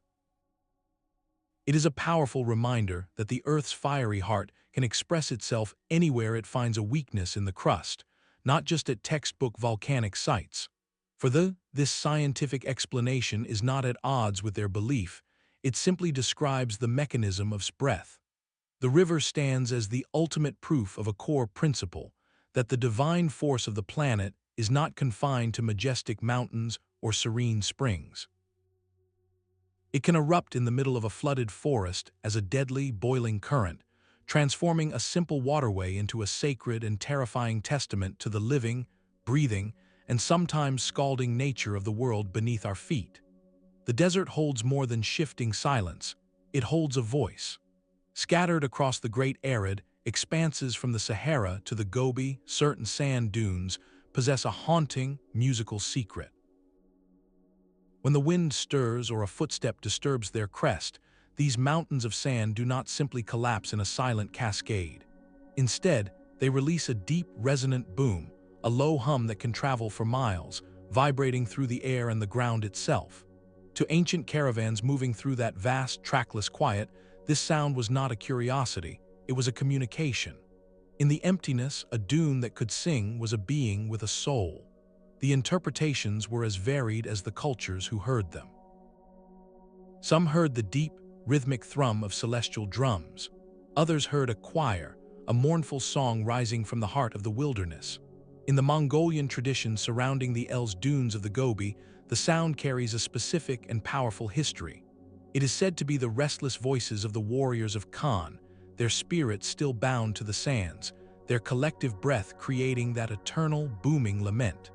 It is a powerful reminder that the Earth's fiery heart can express itself anywhere it finds a weakness in the crust, not just at textbook volcanic sites. For this scientific explanation is not at odds with their belief, it simply describes the mechanism of breath. The river stands as the ultimate proof of a core principle, that the divine force of the planet is not confined to majestic mountains or serene springs. It can erupt in the middle of a flooded forest as a deadly, boiling current, transforming a simple waterway into a sacred and terrifying testament to the living, breathing, and sometimes scalding nature of the world beneath our feet. The desert holds more than shifting silence, it holds a voice. Scattered across the great arid expanses from the Sahara to the Gobi, certain sand dunes possess a haunting, musical secret. When the wind stirs or a footstep disturbs their crest, these mountains of sand do not simply collapse in a silent cascade. Instead, they release a deep, resonant boom, a low hum that can travel for miles, vibrating through the air and the ground itself. To ancient caravans moving through that vast, trackless quiet, this sound was not a curiosity, it was a communication. In the emptiness, a dune that could sing was a being with a soul. The interpretations were as varied as the cultures who heard them. Some heard the deep, rhythmic thrum of celestial drums. Others heard a choir, a mournful song rising from the heart of the wilderness. In the Mongolian tradition surrounding the Els dunes of the Gobi, the sound carries a specific and powerful history. It is said to be the restless voices of the warriors of Khan, their spirits still bound to the sands, their collective breath creating that eternal, booming lament.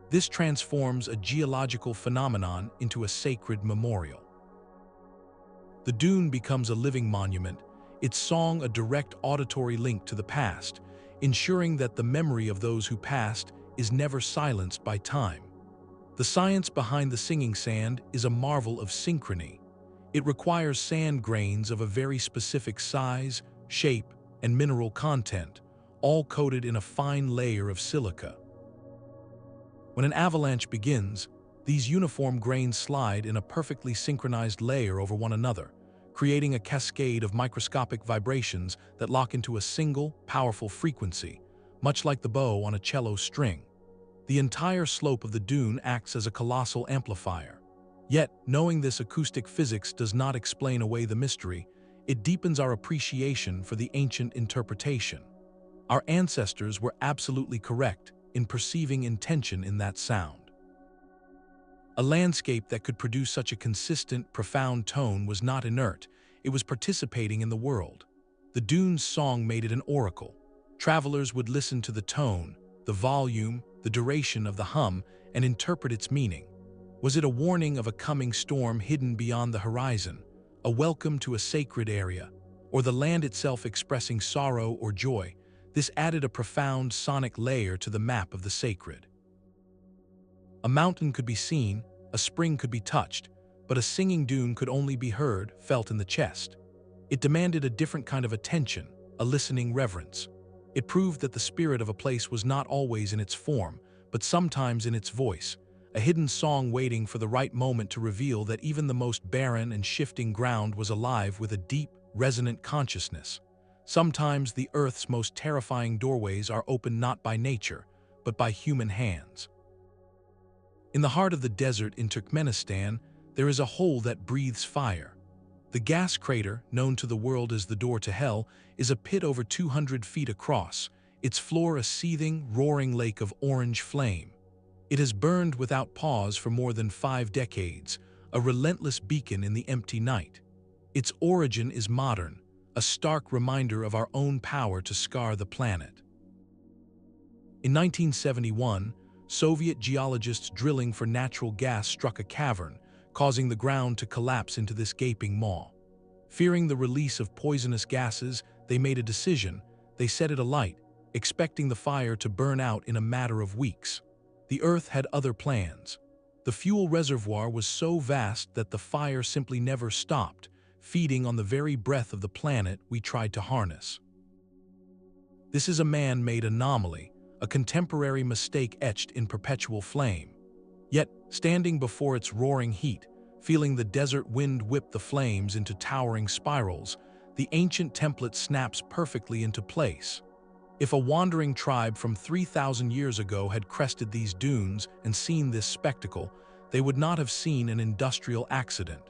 This transforms a geological phenomenon into a sacred memorial. The dune becomes a living monument, its song a direct auditory link to the past, ensuring that the memory of those who passed is never silenced by time. The science behind the singing sand is a marvel of synchrony. It requires sand grains of a very specific size, shape, and mineral content, all coated in a fine layer of silica. When an avalanche begins, these uniform grains slide in a perfectly synchronized layer over one another, creating a cascade of microscopic vibrations that lock into a single, powerful frequency, much like the bow on a cello string. The entire slope of the dune acts as a colossal amplifier. Yet, knowing this acoustic physics does not explain away the mystery, it deepens our appreciation for the ancient interpretation. Our ancestors were absolutely correct in perceiving intention in that sound. A landscape that could produce such a consistent, profound tone was not inert, it was participating in the world. The dune's song made it an oracle. Travelers would listen to the tone, the volume, the duration of the hum, and interpret its meaning. Was it a warning of a coming storm hidden beyond the horizon, a welcome to a sacred area, or the land itself expressing sorrow or joy? This added a profound sonic layer to the map of the sacred. A mountain could be seen, a spring could be touched, but a singing dune could only be heard, felt in the chest. It demanded a different kind of attention, a listening reverence. It proved that the spirit of a place was not always in its form, but sometimes in its voice, a hidden song waiting for the right moment to reveal that even the most barren and shifting ground was alive with a deep, resonant consciousness. Sometimes the Earth's most terrifying doorways are opened not by nature, but by human hands. In the heart of the desert in Turkmenistan, there is a hole that breathes fire. The gas crater, known to the world as the door to hell, is a pit over 200 feet across, its floor a seething, roaring lake of orange flame. It has burned without pause for more than 5 decades, a relentless beacon in the empty night. Its origin is modern, a stark reminder of our own power to scar the planet. In 1971, Soviet geologists drilling for natural gas struck a cavern, causing the ground to collapse into this gaping maw. Fearing the release of poisonous gases, they made a decision. They set it alight, expecting the fire to burn out in a matter of weeks. The Earth had other plans. The fuel reservoir was so vast that the fire simply never stopped, feeding on the very breath of the planet we tried to harness. This is a man-made anomaly, a contemporary mistake etched in perpetual flame. Yet, standing before its roaring heat, feeling the desert wind whip the flames into towering spirals, the ancient template snaps perfectly into place. If a wandering tribe from 3,000 years ago had crested these dunes and seen this spectacle, they would not have seen an industrial accident.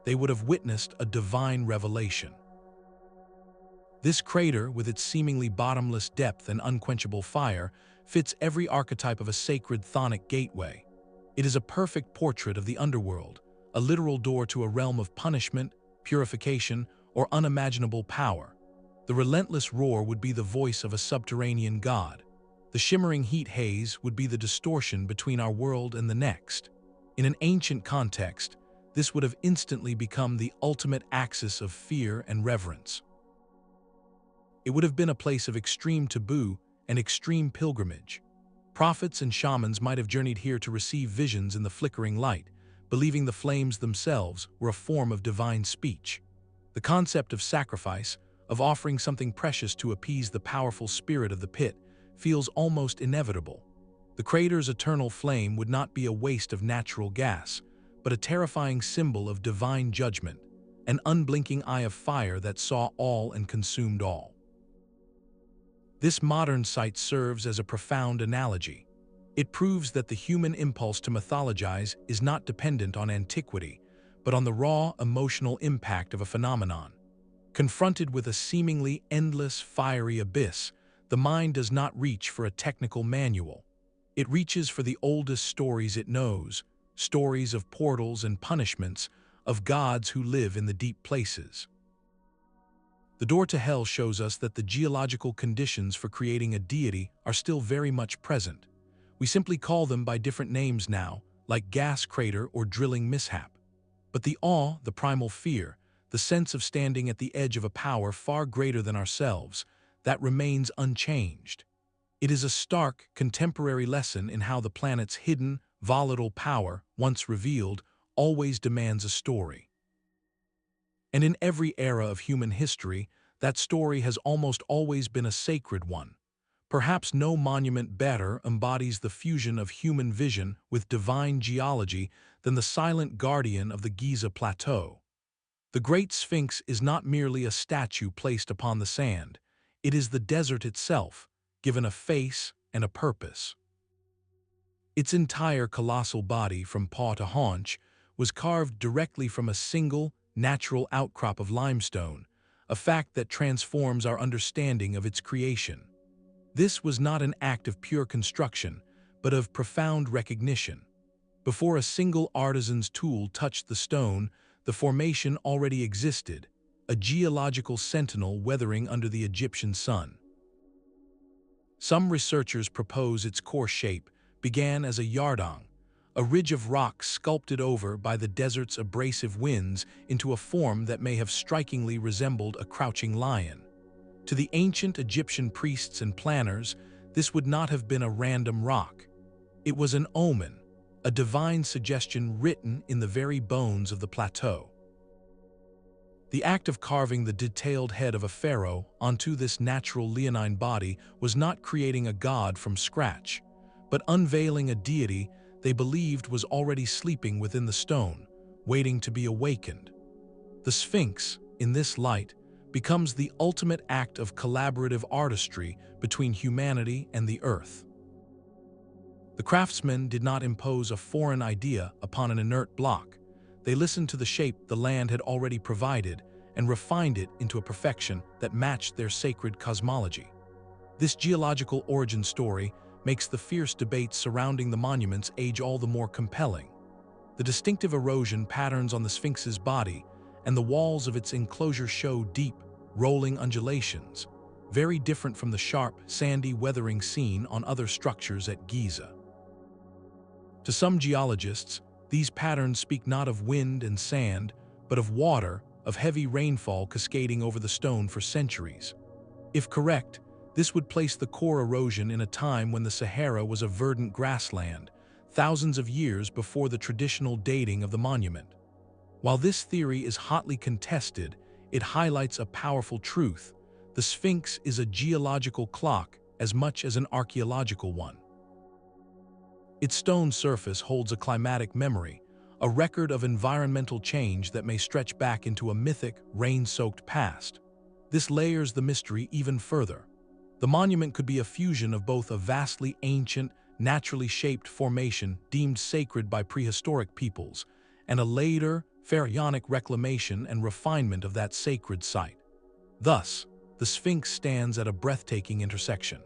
They would have witnessed a divine revelation. This crater, with its seemingly bottomless depth and unquenchable fire, fits every archetype of a sacred chthonic gateway. It is a perfect portrait of the underworld, a literal door to a realm of punishment, purification, or unimaginable power. The relentless roar would be the voice of a subterranean god. The shimmering heat haze would be the distortion between our world and the next. In an ancient context, this would have instantly become the ultimate axis of fear and reverence. It would have been a place of extreme taboo and extreme pilgrimage. Prophets and shamans might have journeyed here to receive visions in the flickering light, believing the flames themselves were a form of divine speech. The concept of sacrifice, of offering something precious to appease the powerful spirit of the pit, feels almost inevitable. The crater's eternal flame would not be a waste of natural gas, but a terrifying symbol of divine judgment, an unblinking eye of fire that saw all and consumed all. This modern site serves as a profound analogy. It proves that the human impulse to mythologize is not dependent on antiquity, but on the raw, emotional impact of a phenomenon. Confronted with a seemingly endless, fiery abyss, the mind does not reach for a technical manual. It reaches for the oldest stories it knows, stories of portals and punishments, of gods who live in the deep places. The door to hell shows us that the geological conditions for creating a deity are still very much present. We simply call them by different names now, like gas crater or drilling mishap. But the awe, the primal fear, the sense of standing at the edge of a power far greater than ourselves, that remains unchanged. It is a stark, contemporary lesson in how the planet's hidden, volatile power, once revealed, always demands a story. And in every era of human history, that story has almost always been a sacred one. Perhaps no monument better embodies the fusion of human vision with divine geology than the silent guardian of the Giza Plateau. The Great Sphinx is not merely a statue placed upon the sand. It is the desert itself, given a face and a purpose. Its entire colossal body, from paw to haunch, was carved directly from a single, natural outcrop of limestone, a fact that transforms our understanding of its creation. This was not an act of pure construction, but of profound recognition. Before a single artisan's tool touched the stone, the formation already existed, a geological sentinel weathering under the Egyptian sun. Some researchers propose its core shape began as a yardang, a ridge of rock sculpted over by the desert's abrasive winds into a form that may have strikingly resembled a crouching lion. To the ancient Egyptian priests and planners, this would not have been a random rock. It was an omen, a divine suggestion written in the very bones of the plateau. The act of carving the detailed head of a pharaoh onto this natural leonine body was not creating a god from scratch, but unveiling a deity they believed was already sleeping within the stone, waiting to be awakened. The Sphinx, in this light, becomes the ultimate act of collaborative artistry between humanity and the earth. The craftsmen did not impose a foreign idea upon an inert block. They listened to the shape the land had already provided and refined it into a perfection that matched their sacred cosmology. This geological origin story makes the fierce debates surrounding the monument's age all the more compelling. The distinctive erosion patterns on the Sphinx's body and the walls of its enclosure show deep, rolling undulations, very different from the sharp, sandy weathering seen on other structures at Giza. To some geologists, these patterns speak not of wind and sand, but of water, of heavy rainfall cascading over the stone for centuries. If correct, this would place the core erosion in a time when the Sahara was a verdant grassland, thousands of years before the traditional dating of the monument. While this theory is hotly contested, it highlights a powerful truth: the Sphinx is a geological clock as much as an archaeological one. Its stone surface holds a climatic memory, a record of environmental change that may stretch back into a mythic, rain-soaked past. This layers the mystery even further. The monument could be a fusion of both a vastly ancient, naturally shaped formation deemed sacred by prehistoric peoples, and a later, pharaonic reclamation and refinement of that sacred site. Thus, the Sphinx stands at a breathtaking intersection.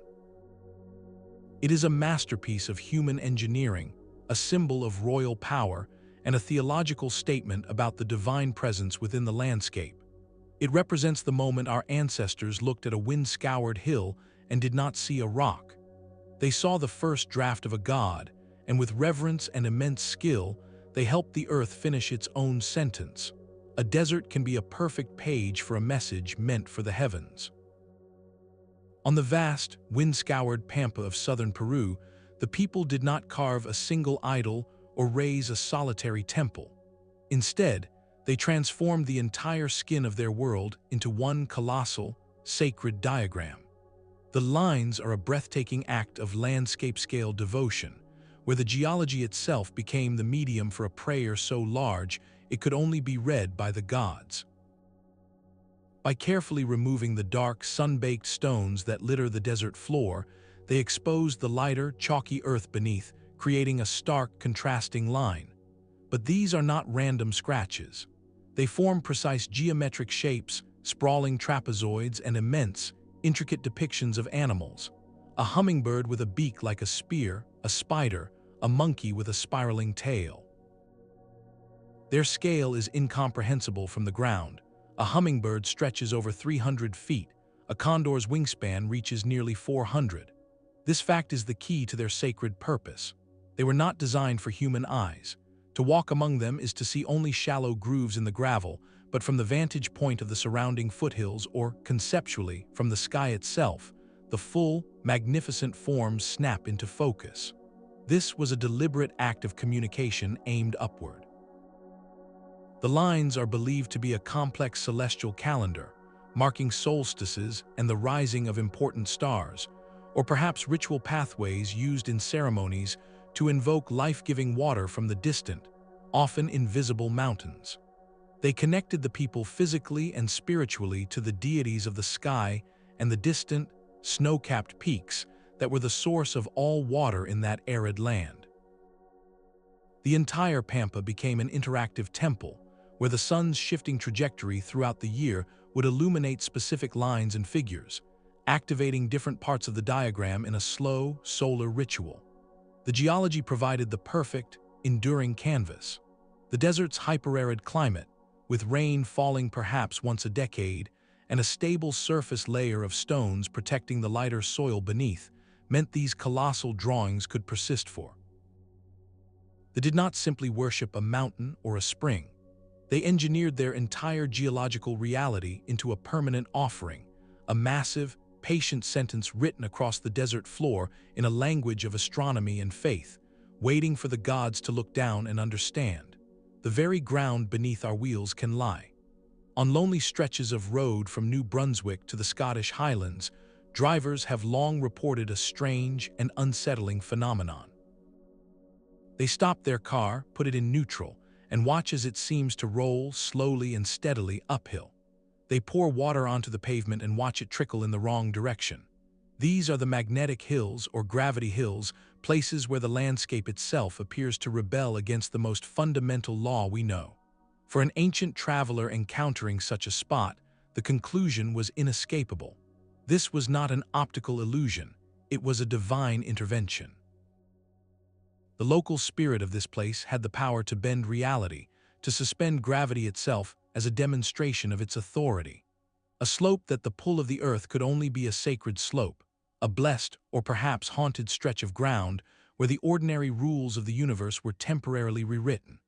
It is a masterpiece of human engineering, a symbol of royal power, and a theological statement about the divine presence within the landscape. It represents the moment our ancestors looked at a wind-scoured hill and did not see a rock. They saw the first draft of a god, and with reverence and immense skill, they helped the earth finish its own sentence. A desert can be a perfect page for a message meant for the heavens. On the vast, wind-scoured pampa of southern Peru, the people did not carve a single idol or raise a solitary temple. Instead, they transformed the entire skin of their world into one colossal, sacred diagram. The lines are a breathtaking act of landscape-scale devotion, where the geology itself became the medium for a prayer so large it could only be read by the gods. By carefully removing the dark, sun-baked stones that litter the desert floor, they exposed the lighter, chalky earth beneath, creating a stark, contrasting line. But these are not random scratches. They form precise geometric shapes, sprawling trapezoids, and immense, intricate depictions of animals. A hummingbird with a beak like a spear, a spider, a monkey with a spiraling tail. Their scale is incomprehensible from the ground. A hummingbird stretches over 300 feet. A condor's wingspan reaches nearly 400. This fact is the key to their sacred purpose. They were not designed for human eyes. To walk among them is to see only shallow grooves in the gravel, but from the vantage point of the surrounding foothills, or conceptually, from the sky itself, the full, magnificent forms snap into focus. This was a deliberate act of communication aimed upward. The lines are believed to be a complex celestial calendar, marking solstices and the rising of important stars, or perhaps ritual pathways used in ceremonies to invoke life-giving water from the distant, often invisible mountains. They connected the people physically and spiritually to the deities of the sky and the distant, snow-capped peaks that were the source of all water in that arid land. The entire pampa became an interactive temple, where the sun's shifting trajectory throughout the year would illuminate specific lines and figures, activating different parts of the diagram in a slow, solar ritual. The geology provided the perfect, enduring canvas. The desert's hyperarid climate, with rain falling perhaps once a decade, and a stable surface layer of stones protecting the lighter soil beneath, meant these colossal drawings could persist for. They did not simply worship a mountain or a spring. They engineered their entire geological reality into a permanent offering, a massive, patient sentence written across the desert floor in a language of astronomy and faith, waiting for the gods to look down and understand. The very ground beneath our wheels can lie. On lonely stretches of road from New Brunswick to the Scottish Highlands, drivers have long reported a strange and unsettling phenomenon. They stop their car, put it in neutral, and watch as it seems to roll slowly and steadily uphill. They pour water onto the pavement and watch it trickle in the wrong direction. These are the magnetic hills or gravity hills, places where the landscape itself appears to rebel against the most fundamental law we know. For an ancient traveler encountering such a spot, the conclusion was inescapable. This was not an optical illusion, it was a divine intervention. The local spirit of this place had the power to bend reality, to suspend gravity itself as a demonstration of its authority. A slope that the pull of the earth could only be a sacred slope, a blessed or perhaps haunted stretch of ground where the ordinary rules of the universe were temporarily rewritten.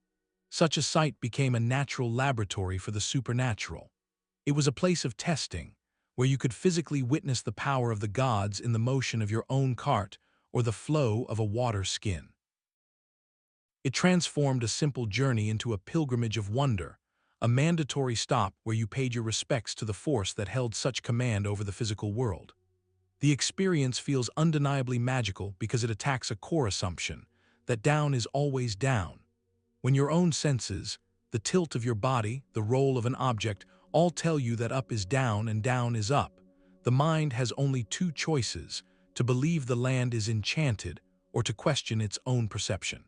Such a site became a natural laboratory for the supernatural. It was a place of testing, where you could physically witness the power of the gods in the motion of your own cart or the flow of a water skin. It transformed a simple journey into a pilgrimage of wonder, a mandatory stop where you paid your respects to the force that held such command over the physical world. The experience feels undeniably magical because it attacks a core assumption, that down is always down. When your own senses, the tilt of your body, the roll of an object, all tell you that up is down and down is up, the mind has only two choices: to believe the land is enchanted or to question its own perception.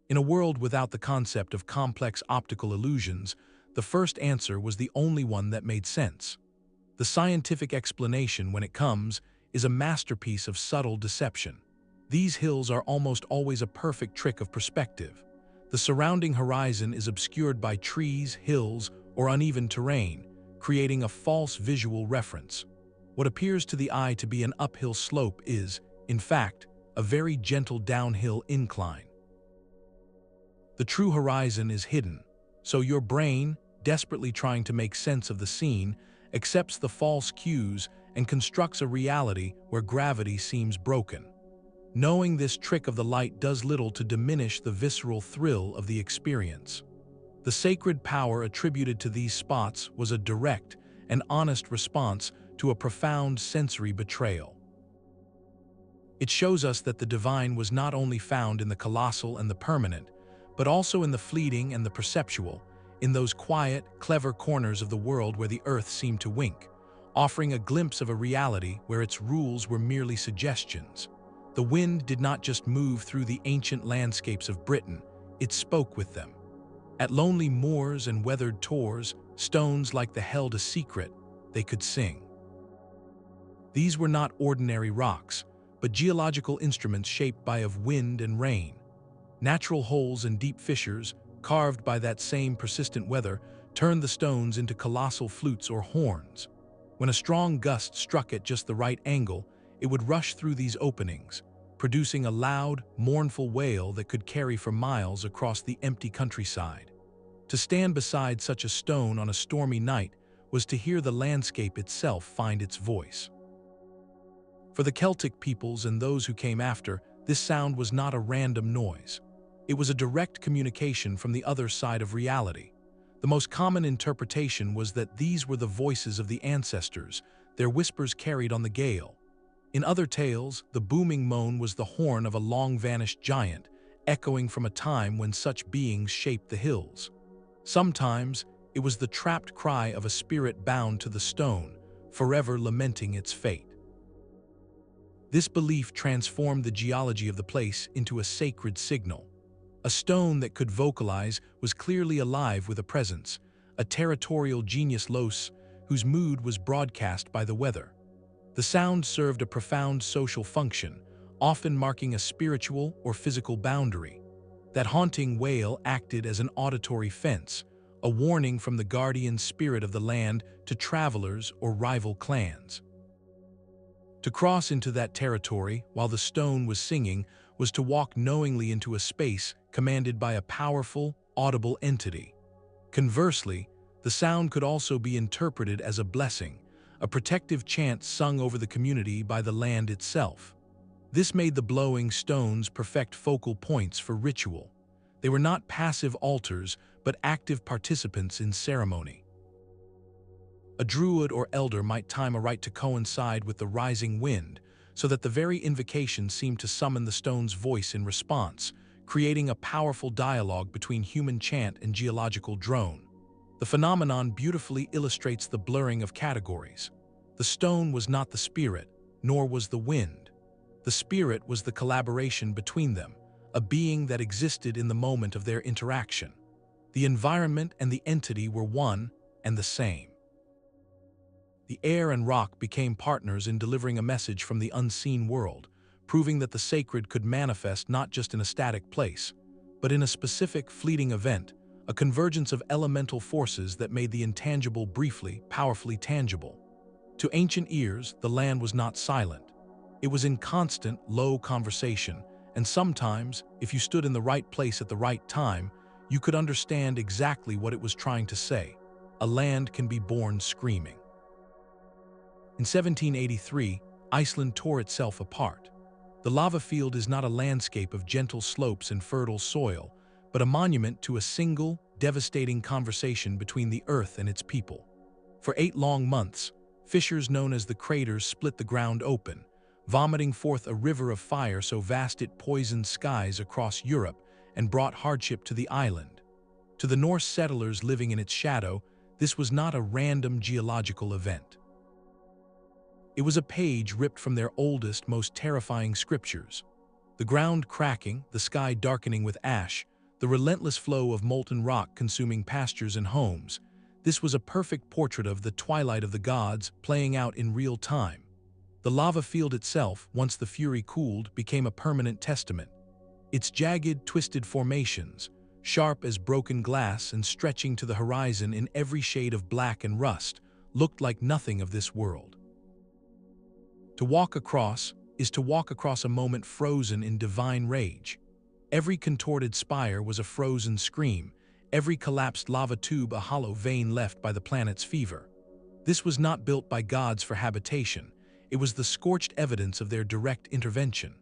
In a world without the concept of complex optical illusions, the first answer was the only one that made sense. The scientific explanation, when it comes, is a masterpiece of subtle deception. These hills are almost always a perfect trick of perspective. The surrounding horizon is obscured by trees, hills, or uneven terrain, creating a false visual reference. What appears to the eye to be an uphill slope is, in fact, a very gentle downhill incline. The true horizon is hidden, so your brain, desperately trying to make sense of the scene, accepts the false cues and constructs a reality where gravity seems broken. Knowing this trick of the light does little to diminish the visceral thrill of the experience. The sacred power attributed to these spots was a direct and honest response to a profound sensory betrayal. It shows us that the divine was not only found in the colossal and the permanent, but also in the fleeting and the perceptual, in those quiet, clever corners of the world where the earth seemed to wink, offering a glimpse of a reality where its rules were merely suggestions. The wind did not just move through the ancient landscapes of Britain, it spoke with them. At lonely moors and weathered tors, stones like the held a secret, they could sing. These were not ordinary rocks, but geological instruments shaped by of wind and rain. Natural holes and deep fissures, carved by that same persistent weather, turned the stones into colossal flutes or horns. When a strong gust struck at just the right angle, it would rush through these openings, producing a loud, mournful wail that could carry for miles across the empty countryside. To stand beside such a stone on a stormy night was to hear the landscape itself find its voice. For the Celtic peoples and those who came after, this sound was not a random noise. It was a direct communication from the other side of reality. The most common interpretation was that these were the voices of the ancestors, their whispers carried on the gale. In other tales, the booming moan was the horn of a long-vanished giant, echoing from a time when such beings shaped the hills. Sometimes, it was the trapped cry of a spirit bound to the stone, forever lamenting its fate. This belief transformed the geology of the place into a sacred signal. A stone that could vocalize was clearly alive with a presence, a territorial genius los, whose mood was broadcast by the weather. The sound served a profound social function, often marking a spiritual or physical boundary. That haunting wail acted as an auditory fence, a warning from the guardian spirit of the land to travelers or rival clans. To cross into that territory while the stone was singing was to walk knowingly into a space commanded by a powerful, audible entity. Conversely, the sound could also be interpreted as a blessing, a protective chant sung over the community by the land itself. This made the blowing stones perfect focal points for ritual. They were not passive altars, but active participants in ceremony. A druid or elder might time a rite to coincide with the rising wind, so that the very invocation seemed to summon the stone's voice in response, creating a powerful dialogue between human chant and geological drone. The phenomenon beautifully illustrates the blurring of categories. The stone was not the spirit, nor was the wind. The spirit was the collaboration between them, a being that existed in the moment of their interaction. The environment and the entity were one and the same. The air and rock became partners in delivering a message from the unseen world, proving that the sacred could manifest not just in a static place, but in a specific, fleeting event, a convergence of elemental forces that made the intangible briefly, powerfully tangible. To ancient ears, the land was not silent. It was in constant, low conversation, and sometimes, if you stood in the right place at the right time, you could understand exactly what it was trying to say. A land can be born screaming. In 1783, Iceland tore itself apart. The lava field is not a landscape of gentle slopes and fertile soil, but a monument to a single, devastating conversation between the earth and its people. For 8 long months, fissures known as the craters split the ground open, vomiting forth a river of fire so vast it poisoned skies across Europe and brought hardship to the island. To the Norse settlers living in its shadow, this was not a random geological event. It was a page ripped from their oldest, most terrifying scriptures. The ground cracking, the sky darkening with ash, the relentless flow of molten rock consuming pastures and homes. This was a perfect portrait of the twilight of the gods playing out in real time. The lava field itself, once the fury cooled, became a permanent testament. Its jagged, twisted formations, sharp as broken glass and stretching to the horizon in every shade of black and rust, looked like nothing of this world. To walk across is to walk across a moment frozen in divine rage. Every contorted spire was a frozen scream, every collapsed lava tube a hollow vein left by the planet's fever. This was not built by gods for habitation, it was the scorched evidence of their direct intervention.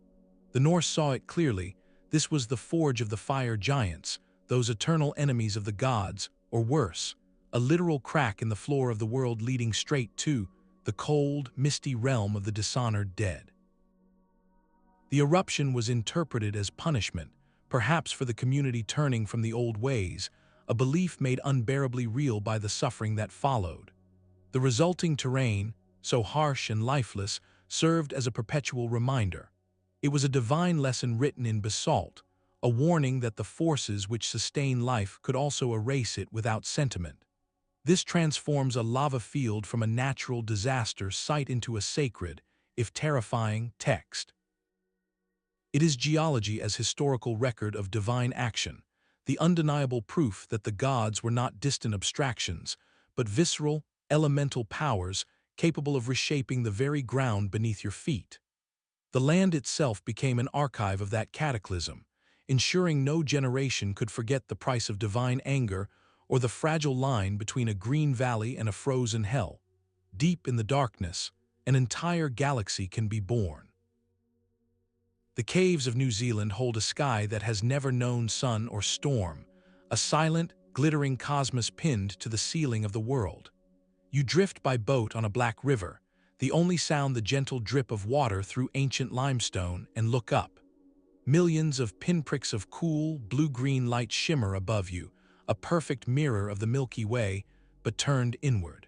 The Norse saw it clearly. This was the forge of the fire giants, those eternal enemies of the gods, or worse, a literal crack in the floor of the world leading straight to the cold, misty realm of the dishonored dead. The eruption was interpreted as punishment, perhaps for the community turning from the old ways, a belief made unbearably real by the suffering that followed. The resulting terrain, so harsh and lifeless, served as a perpetual reminder. It was a divine lesson written in basalt, a warning that the forces which sustain life could also erase it without sentiment. This transforms a lava field from a natural disaster site into a sacred, if terrifying, text. It is geology as historical record of divine action, the undeniable proof that the gods were not distant abstractions, but visceral, elemental powers capable of reshaping the very ground beneath your feet. The land itself became an archive of that cataclysm, ensuring no generation could forget the price of divine anger or the fragile line between a green valley and a frozen hell. Deep in the darkness, an entire galaxy can be born. The caves of New Zealand hold a sky that has never known sun or storm, a silent, glittering cosmos pinned to the ceiling of the world. You drift by boat on a black river, the only sound the gentle drip of water through ancient limestone, and look up. Millions of pinpricks of cool, blue-green light shimmer above you, a perfect mirror of the Milky Way, but turned inward.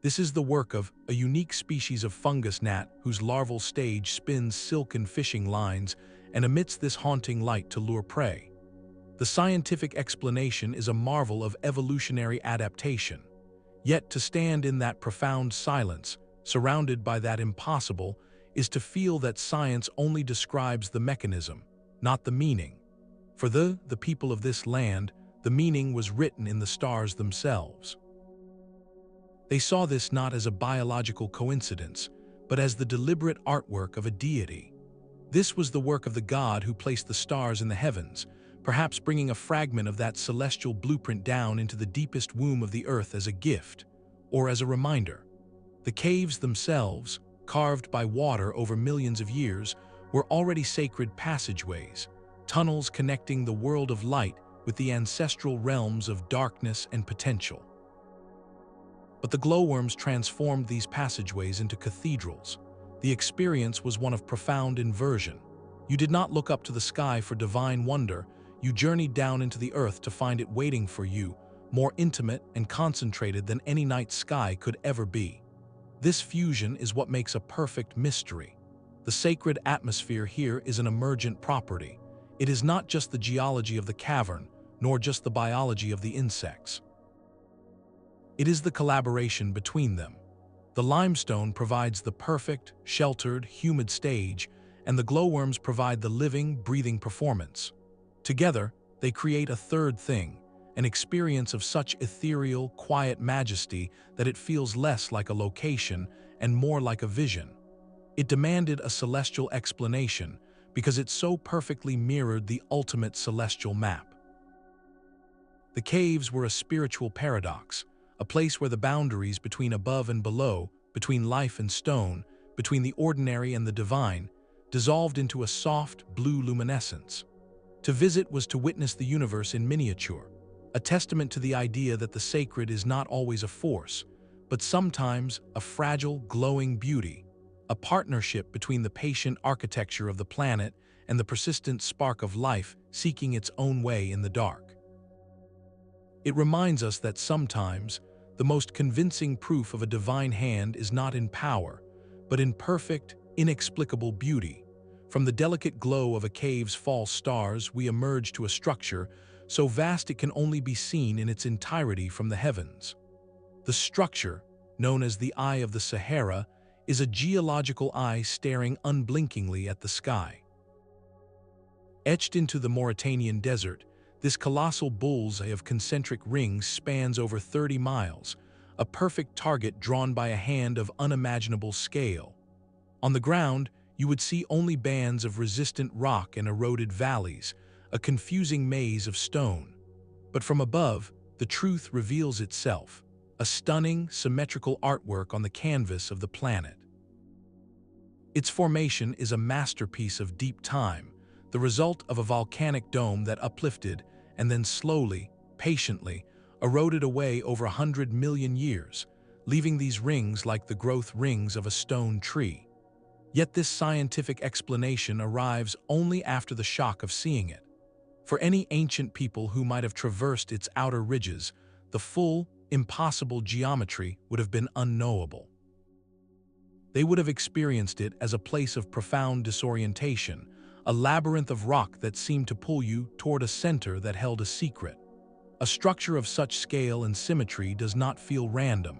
This is the work of a unique species of fungus gnat whose larval stage spins silken fishing lines and emits this haunting light to lure prey. The scientific explanation is a marvel of evolutionary adaptation. Yet to stand in that profound silence, surrounded by that impossible, is to feel that science only describes the mechanism, not the meaning. For the people of this land, the meaning was written in the stars themselves. They saw this not as a biological coincidence, but as the deliberate artwork of a deity. This was the work of the god who placed the stars in the heavens, perhaps bringing a fragment of that celestial blueprint down into the deepest womb of the earth as a gift, or as a reminder. The caves themselves, carved by water over millions of years, were already sacred passageways, tunnels connecting the world of light with the ancestral realms of darkness and potential. But the glowworms transformed these passageways into cathedrals. The experience was one of profound inversion. You did not look up to the sky for divine wonder, you journeyed down into the earth to find it waiting for you, more intimate and concentrated than any night sky could ever be. This fusion is what makes a perfect mystery. The sacred atmosphere here is an emergent property. It is not just the geology of the cavern, nor just the biology of the insects. It is the collaboration between them. The limestone provides the perfect, sheltered, humid stage, and the glowworms provide the living, breathing performance. Together, they create a third thing, an experience of such ethereal, quiet majesty that it feels less like a location and more like a vision. It demanded a celestial explanation because it so perfectly mirrored the ultimate celestial map. The caves were a spiritual paradox, a place where the boundaries between above and below, between life and stone, between the ordinary and the divine, dissolved into a soft, blue luminescence. To visit was to witness the universe in miniature, a testament to the idea that the sacred is not always a force, but sometimes a fragile, glowing beauty, a partnership between the patient architecture of the planet and the persistent spark of life seeking its own way in the dark. It reminds us that sometimes, the most convincing proof of a divine hand is not in power, but in perfect, inexplicable beauty. From the delicate glow of a cave's false stars, we emerge to a structure so vast it can only be seen in its entirety from the heavens. The structure, known as the Eye of the Sahara, is a geological eye staring unblinkingly at the sky. Etched into the Mauritanian desert, this colossal bullseye of concentric rings spans over 30 miles, a perfect target drawn by a hand of unimaginable scale. On the ground, you would see only bands of resistant rock and eroded valleys, a confusing maze of stone. But from above, the truth reveals itself, a stunning, symmetrical artwork on the canvas of the planet. Its formation is a masterpiece of deep time, the result of a volcanic dome that uplifted and then slowly, patiently, eroded away over 100 million years, leaving these rings like the growth rings of a stone tree. Yet this scientific explanation arrives only after the shock of seeing it. For any ancient people who might have traversed its outer ridges, the full, impossible geometry would have been unknowable. They would have experienced it as a place of profound disorientation, a labyrinth of rock that seemed to pull you toward a center that held a secret. A structure of such scale and symmetry does not feel random.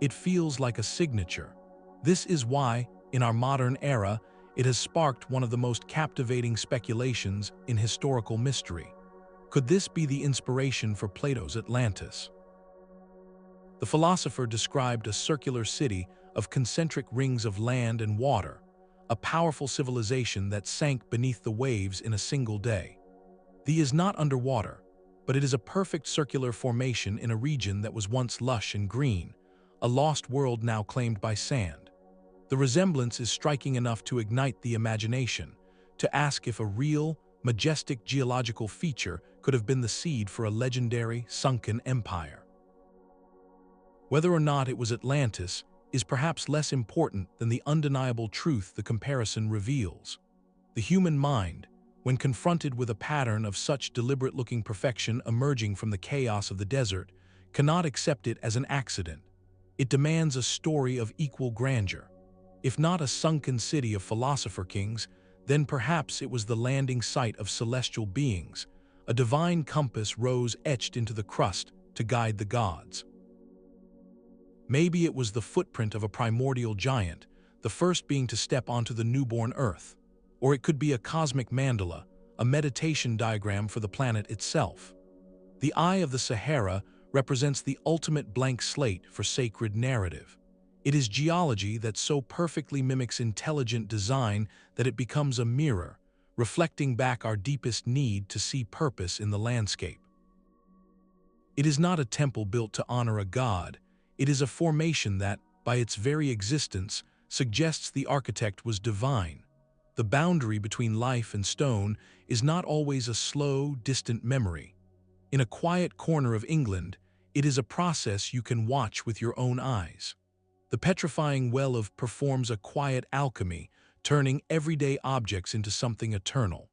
It feels like a signature. This is why, in our modern era, it has sparked one of the most captivating speculations in historical mystery. Could this be the inspiration for Plato's Atlantis? The philosopher described a circular city of concentric rings of land and water, a powerful civilization that sank beneath the waves in a single day. The is not underwater, but it is a perfect circular formation in a region that was once lush and green, a lost world now claimed by sand. The resemblance is striking enough to ignite the imagination, to ask if a real, majestic geological feature could have been the seed for a legendary, sunken empire. Whether or not it was Atlantis is perhaps less important than the undeniable truth the comparison reveals. The human mind, when confronted with a pattern of such deliberate-looking perfection emerging from the chaos of the desert, cannot accept it as an accident. It demands a story of equal grandeur. If not a sunken city of philosopher kings, then perhaps it was the landing site of celestial beings, a divine compass rose etched into the crust to guide the gods. Maybe it was the footprint of a primordial giant, the first being to step onto the newborn Earth. Or it could be a cosmic mandala, a meditation diagram for the planet itself. The Eye of the Sahara represents the ultimate blank slate for sacred narrative. It is geology that so perfectly mimics intelligent design that it becomes a mirror, reflecting back our deepest need to see purpose in the landscape. It is not a temple built to honor a god. It is a formation that, by its very existence, suggests the architect was divine. The boundary between life and stone is not always a slow, distant memory. In a quiet corner of England, it is a process you can watch with your own eyes. The petrifying well of performs a quiet alchemy, turning everyday objects into something eternal.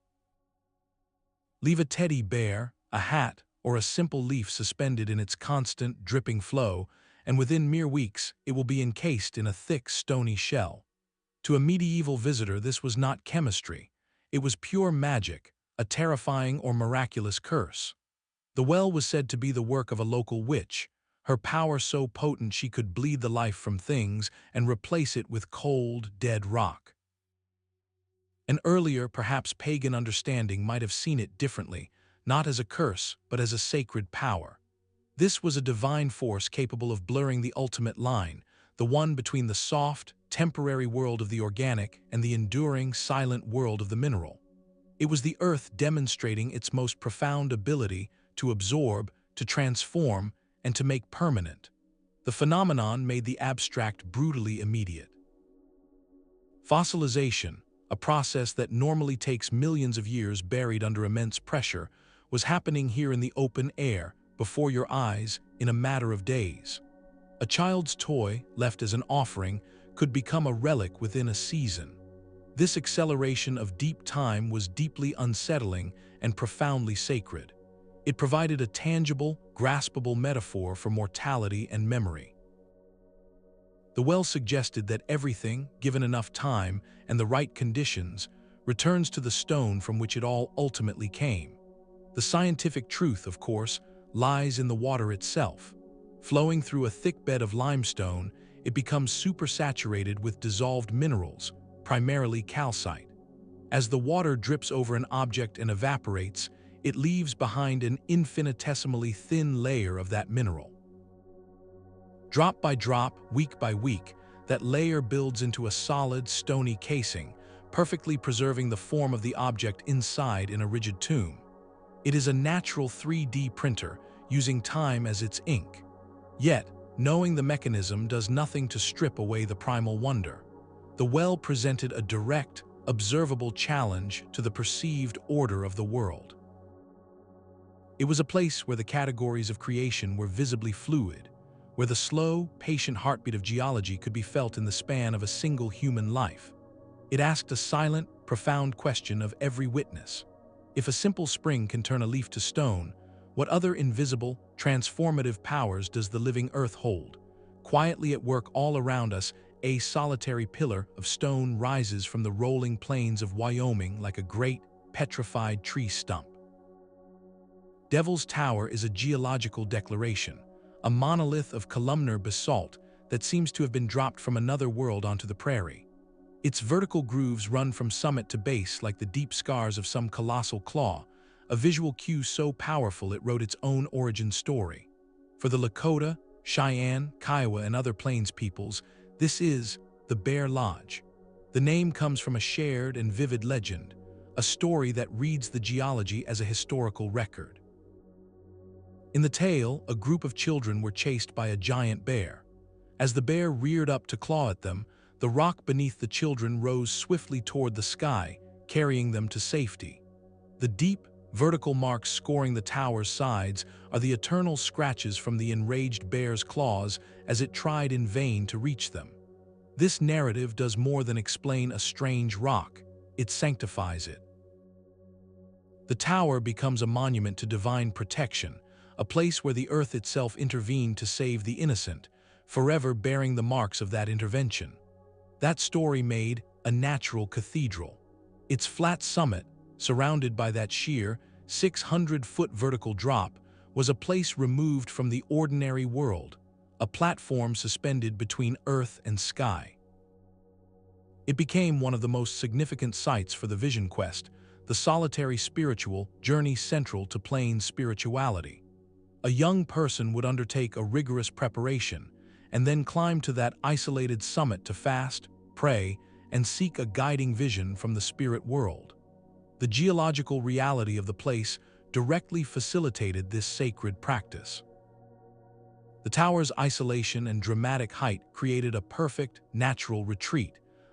Leave a teddy bear, a hat, or a simple leaf suspended in its constant, dripping flow, and within mere weeks it will be encased in a thick, stony shell. To a medieval visitor, this was not chemistry. It was pure magic, a terrifying or miraculous curse. The well was said to be the work of a local witch, her power so potent she could bleed the life from things and replace it with cold, dead rock. An earlier, perhaps pagan understanding might have seen it differently, not as a curse, but as a sacred power. This was a divine force capable of blurring the ultimate line, the one between the soft, temporary world of the organic and the enduring, silent world of the mineral. It was the earth demonstrating its most profound ability to absorb, to transform, and to make permanent. The phenomenon made the abstract brutally immediate. Fossilization, a process that normally takes millions of years buried under immense pressure, was happening here in the open air, before your eyes, in a matter of days. A child's toy, left as an offering, could become a relic within a season. This acceleration of deep time was deeply unsettling and profoundly sacred. It provided a tangible, graspable metaphor for mortality and memory. The well suggested that everything, given enough time and the right conditions, returns to the stone from which it all ultimately came. The scientific truth, of course, lies in the water itself. Flowing through a thick bed of limestone, it becomes supersaturated with dissolved minerals, primarily calcite. As the water drips over an object and evaporates, it leaves behind an infinitesimally thin layer of that mineral. Drop by drop, week by week, that layer builds into a solid, stony casing, perfectly preserving the form of the object inside in a rigid tomb. It is a natural 3D printer, using time as its ink. Yet, knowing the mechanism does nothing to strip away the primal wonder. The well presented a direct, observable challenge to the perceived order of the world. It was a place where the categories of creation were visibly fluid, where the slow, patient heartbeat of geology could be felt in the span of a single human life. It asked a silent, profound question of every witness. If a simple spring can turn a leaf to stone, what other invisible, transformative powers does the living earth hold? Quietly at work all around us, a solitary pillar of stone rises from the rolling plains of Wyoming like a great, petrified tree stump. Devil's Tower is a geological declaration, a monolith of columnar basalt that seems to have been dropped from another world onto the prairie. Its vertical grooves run from summit to base like the deep scars of some colossal claw, a visual cue so powerful it wrote its own origin story. For the Lakota, Cheyenne, Kiowa, and other plains peoples, this is the Bear Lodge. The name comes from a shared and vivid legend, a story that reads the geology as a historical record. In the tale, a group of children were chased by a giant bear. As the bear reared up to claw at them, the rock beneath the children rose swiftly toward the sky, carrying them to safety. The deep, vertical marks scoring the tower's sides are the eternal scratches from the enraged bear's claws as it tried in vain to reach them. This narrative does more than explain a strange rock, it sanctifies it. The tower becomes a monument to divine protection, a place where the earth itself intervened to save the innocent, forever bearing the marks of that intervention. That story made a natural cathedral. Its flat summit, surrounded by that sheer, 600-foot vertical drop, was a place removed from the ordinary world, a platform suspended between earth and sky. It became one of the most significant sites for the Vision Quest, the solitary spiritual journey central to plain spirituality. A young person would undertake a rigorous preparation and then climb to that isolated summit to fast, pray, and seek a guiding vision from the spirit world. The geological reality of the place directly facilitated this sacred practice. The tower's isolation and dramatic height created a perfect, natural retreat,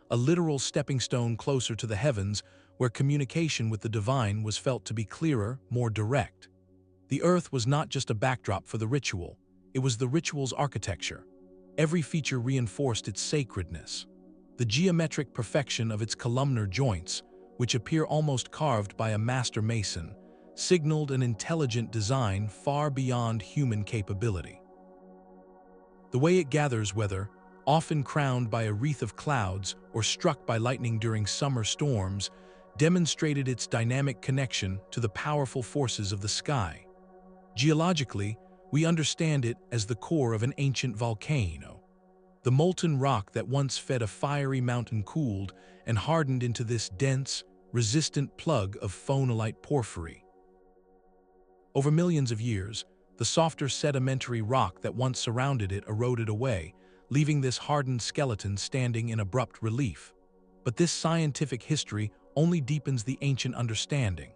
a literal stepping stone closer to the heavens where communication with the divine was felt to be clearer, more direct. The earth was not just a backdrop for the ritual, it was the ritual's architecture. Every feature reinforced its sacredness. The geometric perfection of its columnar joints, which appear almost carved by a master mason, signaled an intelligent design far beyond human capability. The way it gathers weather, often crowned by a wreath of clouds or struck by lightning during summer storms, demonstrated its dynamic connection to the powerful forces of the sky. Geologically, we understand it as the core of an ancient volcano. The molten rock that once fed a fiery mountain cooled and hardened into this dense, resistant plug of phonolite porphyry. Over millions of years, the softer sedimentary rock that once surrounded it eroded away, leaving this hardened skeleton standing in abrupt relief. But this scientific history only deepens the ancient understanding.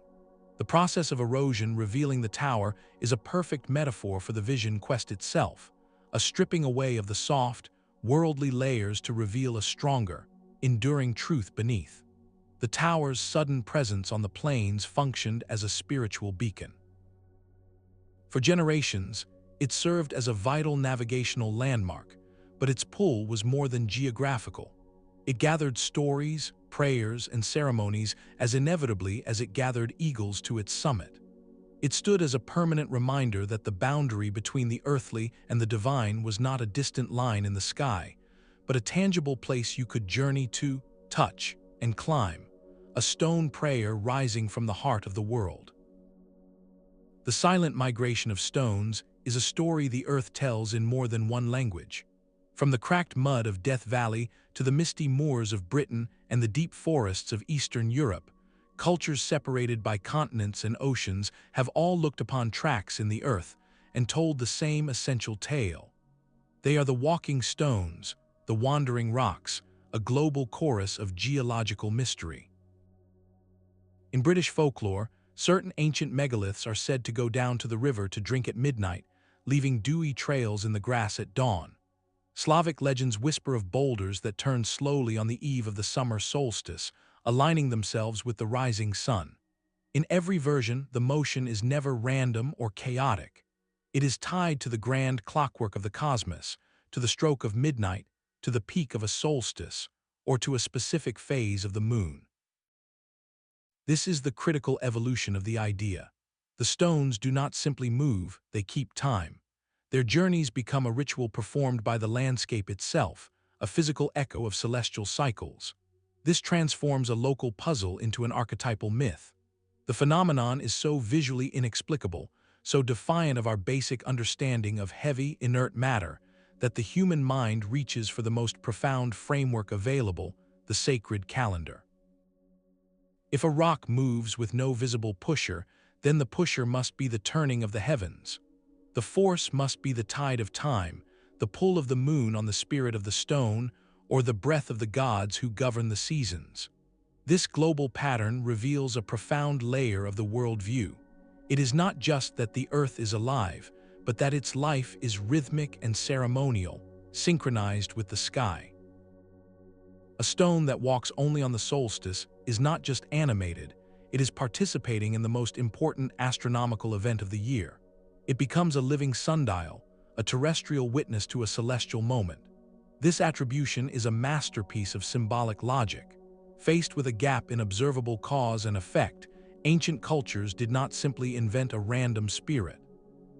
The process of erosion revealing the tower is a perfect metaphor for the Vision Quest itself, a stripping away of the soft, worldly layers to reveal a stronger, enduring truth beneath. The tower's sudden presence on the plains functioned as a spiritual beacon. For generations, it served as a vital navigational landmark, but its pull was more than geographical. It gathered stories, prayers, and ceremonies as inevitably as it gathered eagles to its summit. It stood as a permanent reminder that the boundary between the earthly and the divine was not a distant line in the sky, but a tangible place you could journey to, touch, and climb, a stone prayer rising from the heart of the world. The silent migration of stones is a story the earth tells in more than one language. From the cracked mud of Death Valley to the misty moors of Britain and the deep forests of Eastern Europe, cultures separated by continents and oceans have all looked upon tracks in the earth and told the same essential tale. They are the walking stones, the wandering rocks, a global chorus of geological mystery. In British folklore, certain ancient megaliths are said to go down to the river to drink at midnight, leaving dewy trails in the grass at dawn. Slavic legends whisper of boulders that turn slowly on the eve of the summer solstice, aligning themselves with the rising sun. In every version, the motion is never random or chaotic. It is tied to the grand clockwork of the cosmos, to the stroke of midnight, to the peak of a solstice, or to a specific phase of the moon. This is the critical evolution of the idea. The stones do not simply move, they keep time. Their journeys become a ritual performed by the landscape itself, a physical echo of celestial cycles. This transforms a local puzzle into an archetypal myth. The phenomenon is so visually inexplicable, so defiant of our basic understanding of heavy, inert matter, that the human mind reaches for the most profound framework available, the sacred calendar. If a rock moves with no visible pusher, then the pusher must be the turning of the heavens. The force must be the tide of time, the pull of the moon on the spirit of the stone, or the breath of the gods who govern the seasons. This global pattern reveals a profound layer of the worldview. It is not just that the earth is alive, but that its life is rhythmic and ceremonial, synchronized with the sky. A stone that walks only on the solstice is not just animated, it is participating in the most important astronomical event of the year. It becomes a living sundial, a terrestrial witness to a celestial moment. This attribution is a masterpiece of symbolic logic. Faced with a gap in observable cause and effect, ancient cultures did not simply invent a random spirit.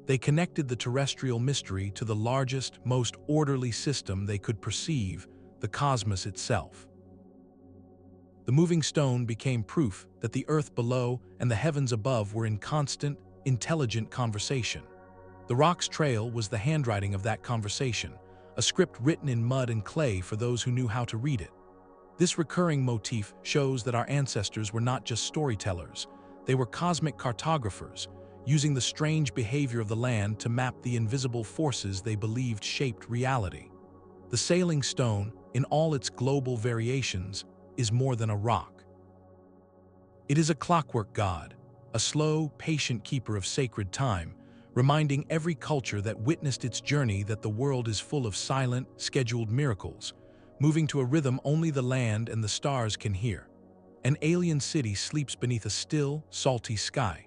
They connected the terrestrial mystery to the largest, most orderly system they could perceive, the cosmos itself. The moving stone became proof that the earth below and the heavens above were in constant, intelligent conversation. The rock's trail was the handwriting of that conversation, a script written in mud and clay for those who knew how to read it. This recurring motif shows that our ancestors were not just storytellers, they were cosmic cartographers, using the strange behavior of the land to map the invisible forces they believed shaped reality. The sailing stone, in all its global variations, is more than a rock. It is a clockwork god, a slow, patient keeper of sacred time, reminding every culture that witnessed its journey that the world is full of silent, scheduled miracles, moving to a rhythm only the land and the stars can hear. An alien city sleeps beneath a still, salty sky.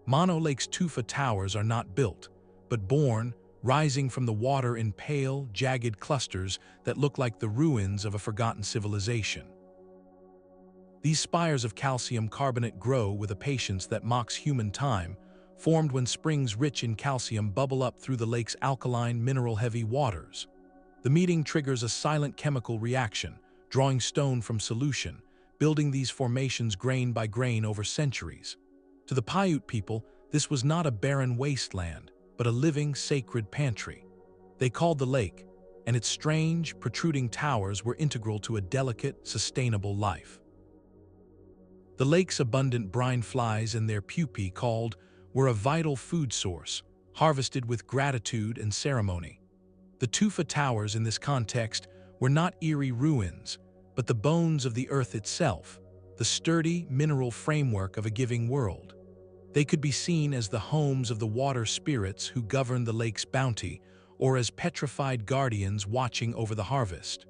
Mono Lake's tufa towers are not built, but born, rising from the water in pale, jagged clusters that look like the ruins of a forgotten civilization. These spires of calcium carbonate grow with a patience that mocks human time, formed when springs rich in calcium bubble up through the lake's alkaline, mineral-heavy waters. The meeting triggers a silent chemical reaction, drawing stone from solution, building these formations grain by grain over centuries. To the Paiute people, this was not a barren wasteland, but a living, sacred pantry. They called the lake, and its strange, protruding towers were integral to a delicate, sustainable life. The lake's abundant brine flies and their pupae called were a vital food source, harvested with gratitude and ceremony. The tufa towers in this context were not eerie ruins, but the bones of the earth itself, the sturdy, mineral framework of a giving world. They could be seen as the homes of the water spirits who govern the lake's bounty, or as petrified guardians watching over the harvest.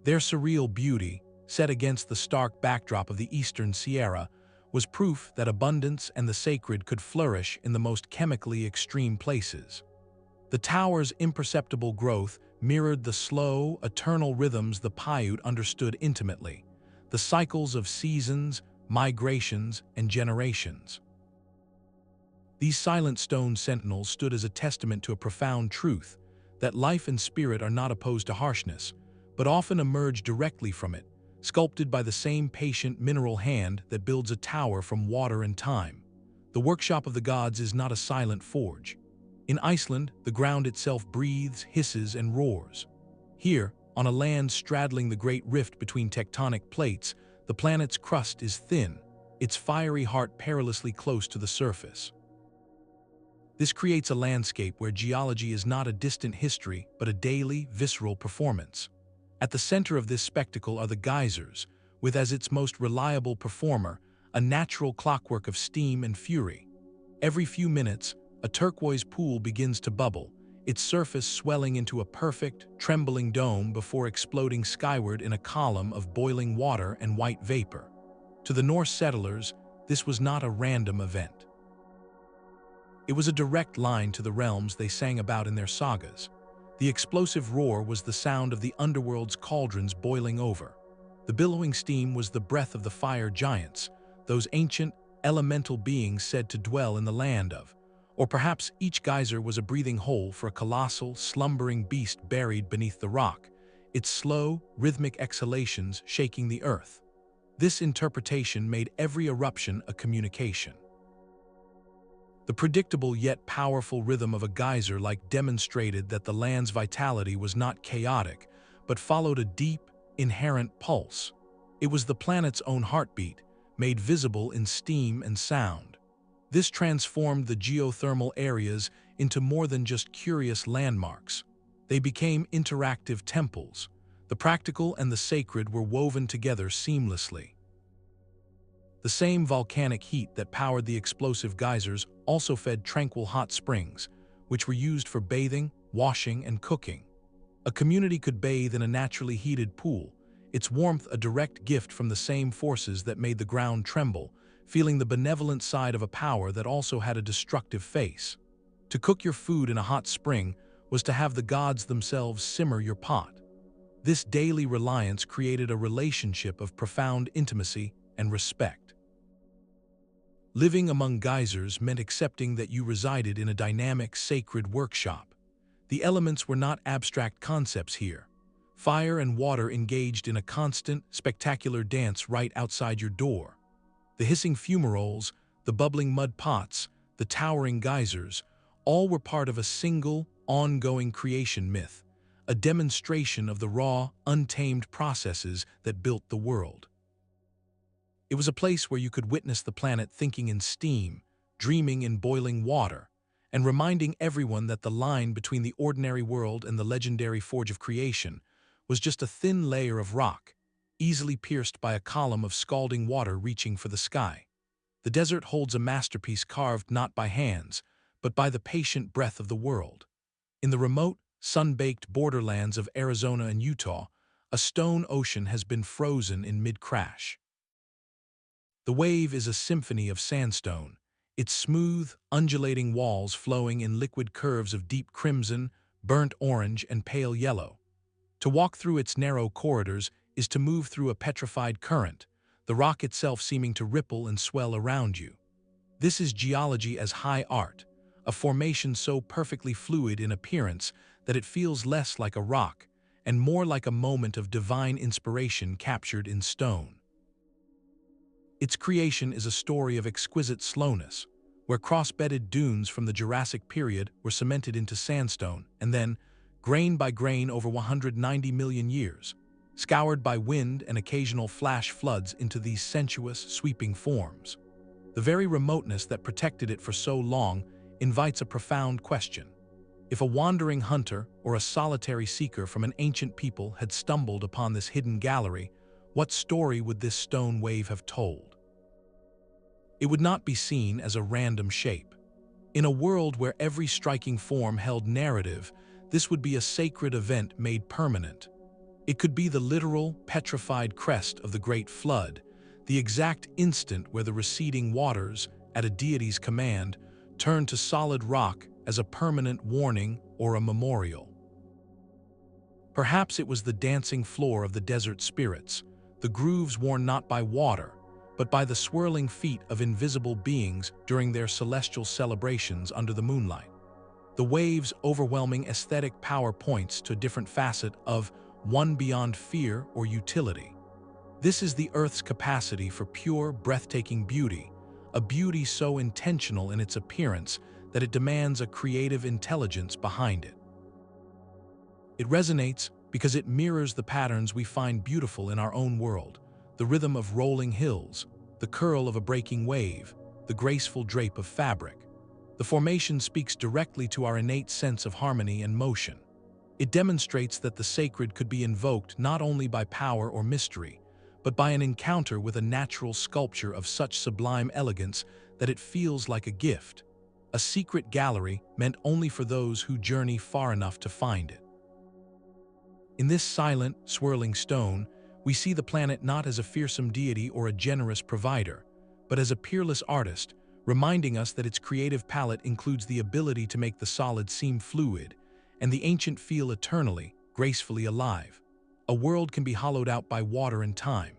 Their surreal beauty, set against the stark backdrop of the eastern Sierra, was proof that abundance and the sacred could flourish in the most chemically extreme places. The tower's imperceptible growth mirrored the slow, eternal rhythms the Paiute understood intimately, the cycles of seasons, migrations, and generations. These silent stone sentinels stood as a testament to a profound truth, that life and spirit are not opposed to harshness, but often emerge directly from it, sculpted by the same patient mineral hand that builds a tower from water and time. The workshop of the gods is not a silent forge. In Iceland, the ground itself breathes, hisses, and roars. Here, on a land straddling the great rift between tectonic plates, the planet's crust is thin, its fiery heart perilously close to the surface. This creates a landscape where geology is not a distant history, but a daily, visceral performance. At the center of this spectacle are the geysers, with as its most reliable performer, a natural clockwork of steam and fury. Every few minutes, a turquoise pool begins to bubble, its surface swelling into a perfect, trembling dome before exploding skyward in a column of boiling water and white vapor. To the Norse settlers, this was not a random event. It was a direct line to the realms they sang about in their sagas. The explosive roar was the sound of the underworld's cauldrons boiling over. The billowing steam was the breath of the fire giants, those ancient, elemental beings said to dwell in the land of. Or perhaps each geyser was a breathing hole for a colossal, slumbering beast buried beneath the rock, its slow, rhythmic exhalations shaking the earth. This interpretation made every eruption a communication. The predictable yet powerful rhythm of a geyser demonstrated that the land's vitality was not chaotic, but followed a deep, inherent pulse. It was the planet's own heartbeat, made visible in steam and sound. This transformed the geothermal areas into more than just curious landmarks. They became interactive temples. The practical and the sacred were woven together seamlessly. The same volcanic heat that powered the explosive geysers also fed tranquil hot springs, which were used for bathing, washing, and cooking. A community could bathe in a naturally heated pool, its warmth a direct gift from the same forces that made the ground tremble, feeling the benevolent side of a power that also had a destructive face. To cook your food in a hot spring was to have the gods themselves simmer your pot. This daily reliance created a relationship of profound intimacy and respect. Living among geysers meant accepting that you resided in a dynamic, sacred workshop. The elements were not abstract concepts here. Fire and water engaged in a constant, spectacular dance right outside your door. The hissing fumaroles, the bubbling mud pots, the towering geysers, all were part of a single, ongoing creation myth, a demonstration of the raw, untamed processes that built the world. It was a place where you could witness the planet thinking in steam, dreaming in boiling water, and reminding everyone that the line between the ordinary world and the legendary forge of creation was just a thin layer of rock, easily pierced by a column of scalding water reaching for the sky. The desert holds a masterpiece carved not by hands, but by the patient breath of the world. In the remote, sun-baked borderlands of Arizona and Utah, a stone ocean has been frozen in mid-crash. The wave is a symphony of sandstone, its smooth, undulating walls flowing in liquid curves of deep crimson, burnt orange, and pale yellow. To walk through its narrow corridors is to move through a petrified current, the rock itself seeming to ripple and swell around you. This is geology as high art, a formation so perfectly fluid in appearance that it feels less like a rock and more like a moment of divine inspiration captured in stone. Its creation is a story of exquisite slowness, where cross-bedded dunes from the Jurassic period were cemented into sandstone and then, grain by grain over 190 million years, scoured by wind and occasional flash floods into these sensuous, sweeping forms. The very remoteness that protected it for so long invites a profound question. If a wandering hunter or a solitary seeker from an ancient people had stumbled upon this hidden gallery, what story would this stone wave have told? It would not be seen as a random shape. In a world where every striking form held narrative, this would be a sacred event made permanent. It could be the literal, petrified crest of the Great Flood, the exact instant where the receding waters, at a deity's command, turned to solid rock as a permanent warning or a memorial. Perhaps it was the dancing floor of the desert spirits, the grooves worn not by water, but by the swirling feet of invisible beings during their celestial celebrations under the moonlight. The wave's overwhelming aesthetic power points to a different facet of one beyond fear or utility. This is the Earth's capacity for pure, breathtaking beauty, a beauty so intentional in its appearance that it demands a creative intelligence behind it. It resonates because it mirrors the patterns we find beautiful in our own world, the rhythm of rolling hills, the curl of a breaking wave, the graceful drape of fabric. The formation speaks directly to our innate sense of harmony and motion. It demonstrates that the sacred could be invoked not only by power or mystery, but by an encounter with a natural sculpture of such sublime elegance that it feels like a gift, a secret gallery meant only for those who journey far enough to find it. In this silent, swirling stone, we see the planet not as a fearsome deity or a generous provider, but as a peerless artist, reminding us that its creative palette includes the ability to make the solid seem fluid, and the ancient feel eternally, gracefully alive. A world can be hollowed out by water and time.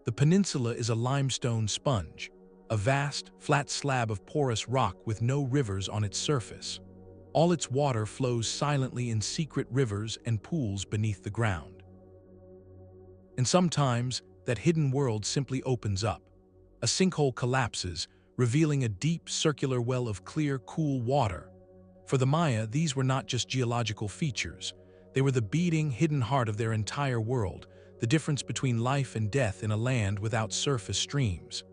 The peninsula is a limestone sponge, a vast, flat slab of porous rock with no rivers on its surface. All its water flows silently in secret rivers and pools beneath the ground. And sometimes, that hidden world simply opens up. A sinkhole collapses, revealing a deep, circular well of clear, cool water. For the Maya, these were not just geological features. They were the beating, hidden heart of their entire world, the difference between life and death in a land without surface streams.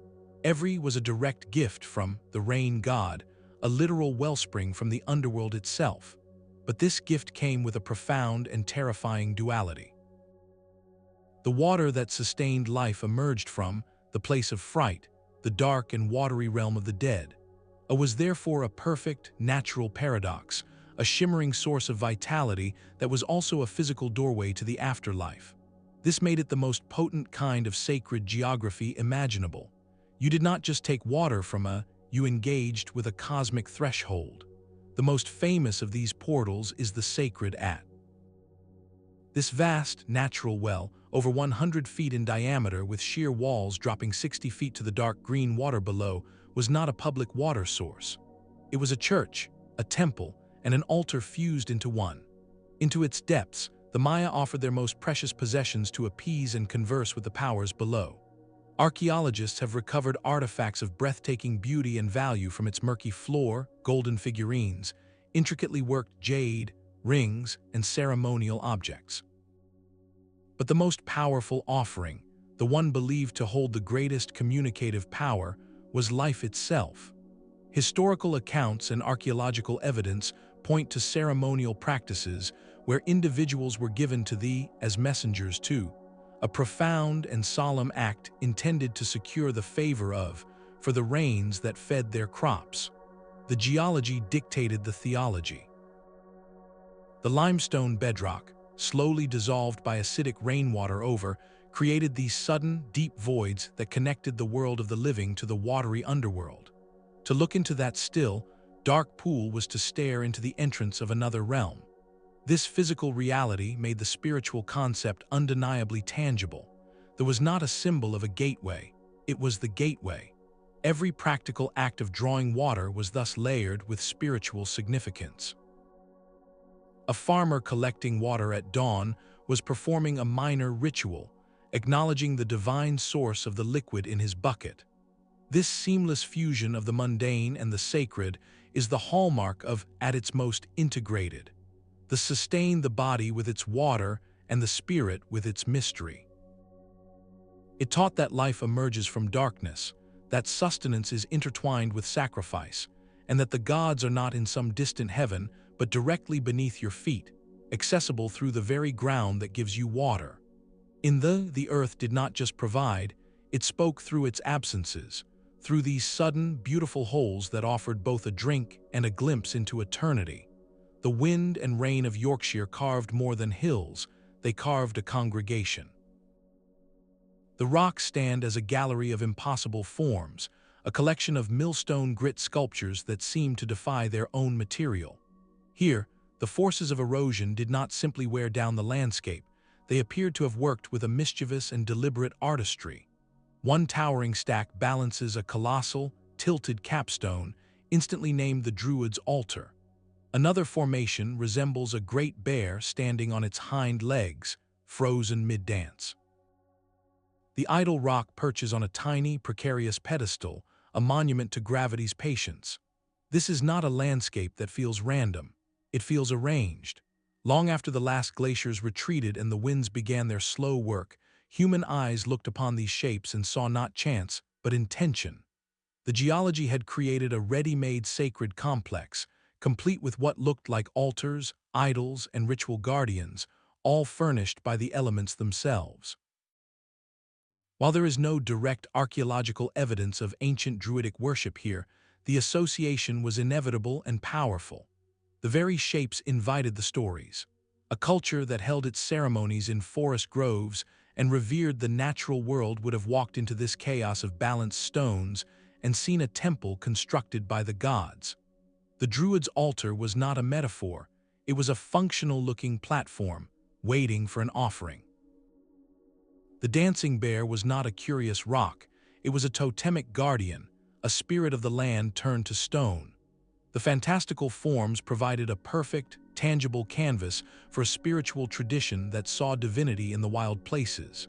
Every was a direct gift from the rain god, a literal wellspring from the underworld itself. But this gift came with a profound and terrifying duality. The water that sustained life emerged from the place of fright, the dark and watery realm of the dead. It was therefore a perfect, natural paradox, a shimmering source of vitality that was also a physical doorway to the afterlife. This made it the most potent kind of sacred geography imaginable. You did not just take water from you engaged with a cosmic threshold. The most famous of these portals is the sacred At. This vast, natural well, over 100 feet in diameter with sheer walls dropping 60 feet to the dark green water below, was not a public water source. It was a church, a temple, and an altar fused into one. Into its depths, the Maya offered their most precious possessions to appease and converse with the powers below. Archaeologists have recovered artifacts of breathtaking beauty and value from its murky floor, golden figurines, intricately worked jade, rings, and ceremonial objects. But the most powerful offering, the one believed to hold the greatest communicative power, was life itself. Historical accounts and archaeological evidence point to ceremonial practices where individuals were given to thee as messengers to, a profound and solemn act intended to secure the favor of, for the rains that fed their crops. The geology dictated the theology. The limestone bedrock, slowly dissolved by acidic rainwater created these sudden, deep voids that connected the world of the living to the watery underworld. To look into that still, dark pool was to stare into the entrance of another realm. This physical reality made the spiritual concept undeniably tangible. There was not a symbol of a gateway, it was the gateway. Every practical act of drawing water was thus layered with spiritual significance. A farmer collecting water at dawn was performing a minor ritual, acknowledging the divine source of the liquid in his bucket. This seamless fusion of the mundane and the sacred is the hallmark of at its most integrated. The sustain the body with its water and the spirit with its mystery. It taught that life emerges from darkness, that sustenance is intertwined with sacrifice, and that the gods are not in some distant heaven but directly beneath your feet, accessible through the very ground that gives you water. In the earth did not just provide, it spoke through its absences, through these sudden, beautiful holes that offered both a drink and a glimpse into eternity. The wind and rain of Yorkshire carved more than hills, they carved a congregation. The rocks stand as a gallery of impossible forms, a collection of millstone grit sculptures that seem to defy their own material. Here, the forces of erosion did not simply wear down the landscape, they appeared to have worked with a mischievous and deliberate artistry. One towering stack balances a colossal, tilted capstone, instantly named the Druid's Altar. Another formation resembles a great bear standing on its hind legs, frozen mid-dance. The idol rock perches on a tiny, precarious pedestal, a monument to gravity's patience. This is not a landscape that feels random. It feels arranged. Long after the last glaciers retreated and the winds began their slow work, human eyes looked upon these shapes and saw not chance, but intention. The geology had created a ready-made sacred complex, complete with what looked like altars, idols, and ritual guardians, all furnished by the elements themselves. While there is no direct archaeological evidence of ancient Druidic worship here, the association was inevitable and powerful. The very shapes invited the stories. A culture that held its ceremonies in forest groves and revered the natural world would have walked into this chaos of balanced stones and seen a temple constructed by the gods. The Druid's altar was not a metaphor, it was a functional-looking platform, waiting for an offering. The dancing bear was not a curious rock, it was a totemic guardian, a spirit of the land turned to stone. The fantastical forms provided a perfect, tangible canvas for a spiritual tradition that saw divinity in the wild places.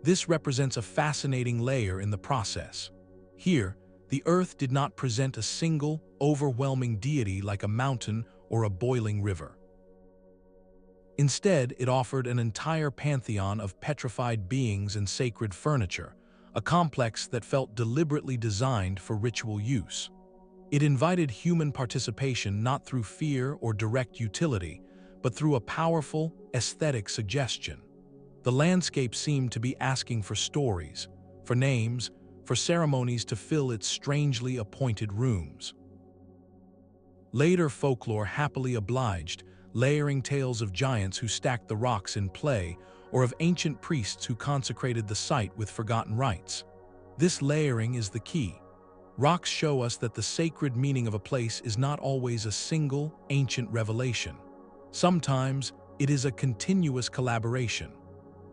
This represents a fascinating layer in the process. Here, the earth did not present a single, overwhelming deity like a mountain or a boiling river. Instead, it offered an entire pantheon of petrified beings and sacred furniture, a complex that felt deliberately designed for ritual use. It invited human participation not through fear or direct utility, but through a powerful, aesthetic suggestion. The landscape seemed to be asking for stories, for names, for ceremonies to fill its strangely appointed rooms. Later folklore happily obliged, layering tales of giants who stacked the rocks in play, or of ancient priests who consecrated the site with forgotten rites. This layering is the key. Rocks show us that the sacred meaning of a place is not always a single, ancient revelation. Sometimes, it is a continuous collaboration.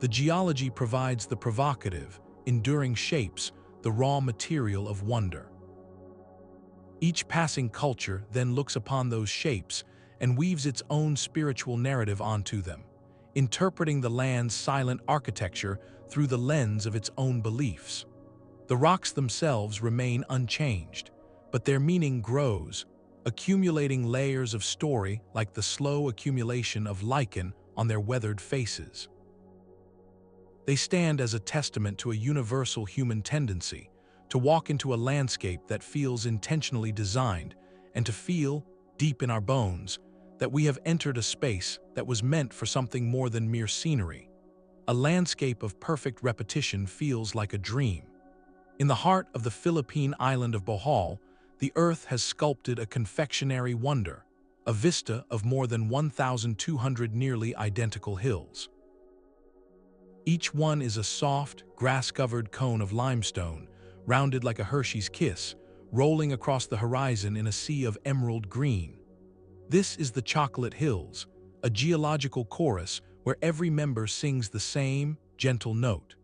The geology provides the provocative, enduring shapes, the raw material of wonder. Each passing culture then looks upon those shapes and weaves its own spiritual narrative onto them, interpreting the land's silent architecture through the lens of its own beliefs. The rocks themselves remain unchanged, but their meaning grows, accumulating layers of story like the slow accumulation of lichen on their weathered faces. They stand as a testament to a universal human tendency to walk into a landscape that feels intentionally designed and to feel, deep in our bones, that we have entered a space that was meant for something more than mere scenery. A landscape of perfect repetition feels like a dream. In the heart of the Philippine island of Bohol, the earth has sculpted a confectionery wonder, a vista of more than 1,200 nearly identical hills. Each one is a soft, grass-covered cone of limestone, rounded like a Hershey's kiss, rolling across the horizon in a sea of emerald green. This is the Chocolate Hills, a geological chorus where every member sings the same, gentle note.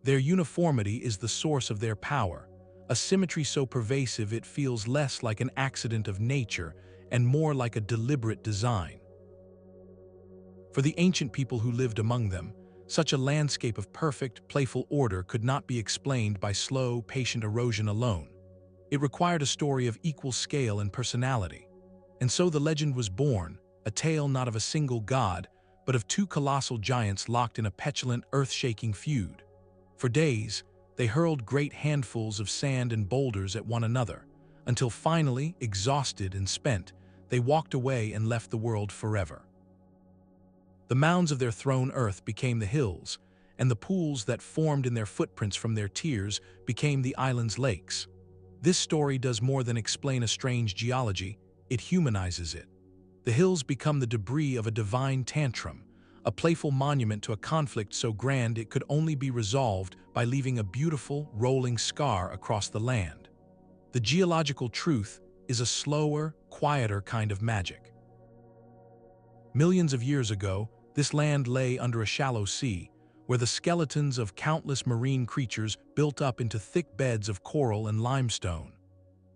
Their uniformity is the source of their power, a symmetry so pervasive it feels less like an accident of nature and more like a deliberate design. For the ancient people who lived among them, such a landscape of perfect, playful order could not be explained by slow, patient erosion alone. It required a story of equal scale and personality. And so the legend was born, a tale not of a single god, but of two colossal giants locked in a petulant, earth-shaking feud. For days, they hurled great handfuls of sand and boulders at one another, until finally, exhausted and spent, they walked away and left the world forever. The mounds of their thrown earth became the hills, and the pools that formed in their footprints from their tears became the island's lakes. This story does more than explain a strange geology, it humanizes it. The hills become the debris of a divine tantrum, a playful monument to a conflict so grand it could only be resolved by leaving a beautiful, rolling scar across the land. The geological truth is a slower, quieter kind of magic. Millions of years ago, this land lay under a shallow sea, where the skeletons of countless marine creatures built up into thick beds of coral and limestone.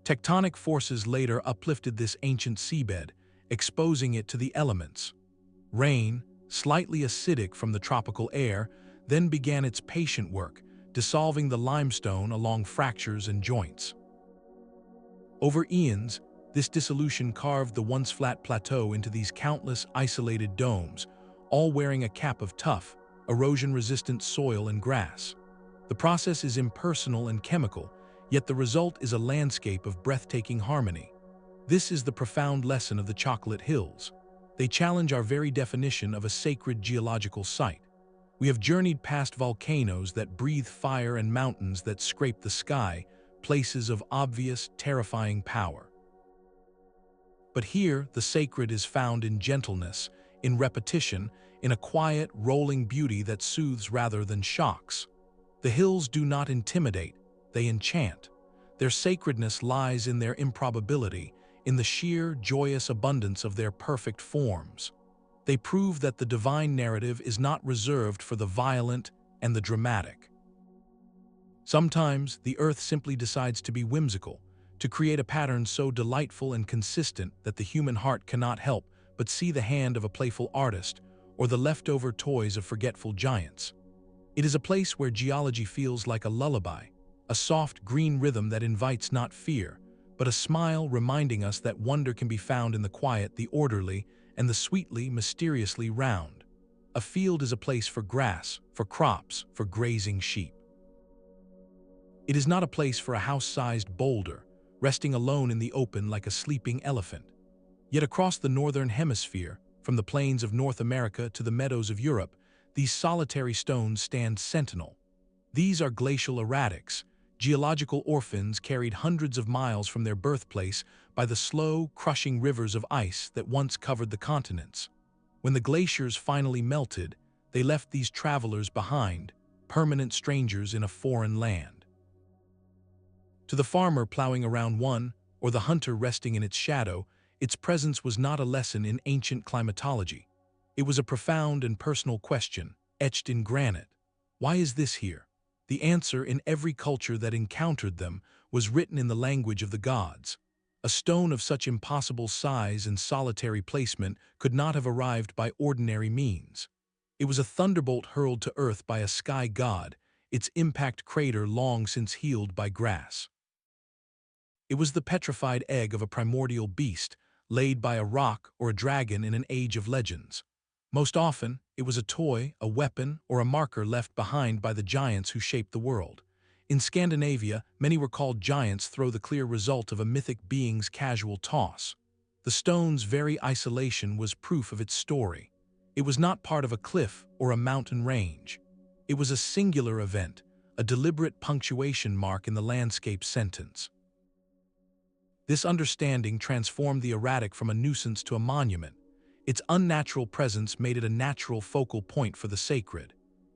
Tectonic forces later uplifted this ancient seabed, exposing it to the elements. Rain, slightly acidic from the tropical air, then began its patient work, dissolving the limestone along fractures and joints. Over eons, this dissolution carved the once flat plateau into these countless isolated domes, all wearing a cap of tough, erosion-resistant soil and grass. The process is impersonal and chemical, yet the result is a landscape of breathtaking harmony. This is the profound lesson of the Chocolate Hills. They challenge our very definition of a sacred geological site. We have journeyed past volcanoes that breathe fire and mountains that scrape the sky, places of obvious, terrifying power. But here, the sacred is found in gentleness, in repetition, in a quiet, rolling beauty that soothes rather than shocks. The hills do not intimidate, they enchant. Their sacredness lies in their improbability, in the sheer, joyous abundance of their perfect forms. They prove that the divine narrative is not reserved for the violent and the dramatic. Sometimes, the earth simply decides to be whimsical, to create a pattern so delightful and consistent that the human heart cannot help but see the hand of a playful artist or the leftover toys of forgetful giants. It is a place where geology feels like a lullaby, a soft green rhythm that invites not fear, but a smile reminding us that wonder can be found in the quiet, the orderly, and the sweetly, mysteriously round. A field is a place for grass, for crops, for grazing sheep. It is not a place for a house-sized boulder, resting alone in the open like a sleeping elephant. Yet across the northern hemisphere, from the plains of North America to the meadows of Europe, these solitary stones stand sentinel. These are glacial erratics, geological orphans carried hundreds of miles from their birthplace by the slow, crushing rivers of ice that once covered the continents. When the glaciers finally melted, they left these travelers behind, permanent strangers in a foreign land. To the farmer plowing around one, or the hunter resting in its shadow, its presence was not a lesson in ancient climatology. It was a profound and personal question, etched in granite. Why is this here? The answer, in every culture that encountered them, was written in the language of the gods. A stone of such impossible size and solitary placement could not have arrived by ordinary means. It was a thunderbolt hurled to earth by a sky god, its impact crater long since healed by grass. It was the petrified egg of a primordial beast, laid by a rock or a dragon in an age of legends. Most often, it was a toy, a weapon, or a marker left behind by the giants who shaped the world. In Scandinavia, many were called giants through the clear result of a mythic being's casual toss. The stone's very isolation was proof of its story. It was not part of a cliff or a mountain range. It was a singular event, a deliberate punctuation mark in the landscape's sentence. This understanding transformed the erratic from a nuisance to a monument. Its unnatural presence made it a natural focal point for the sacred.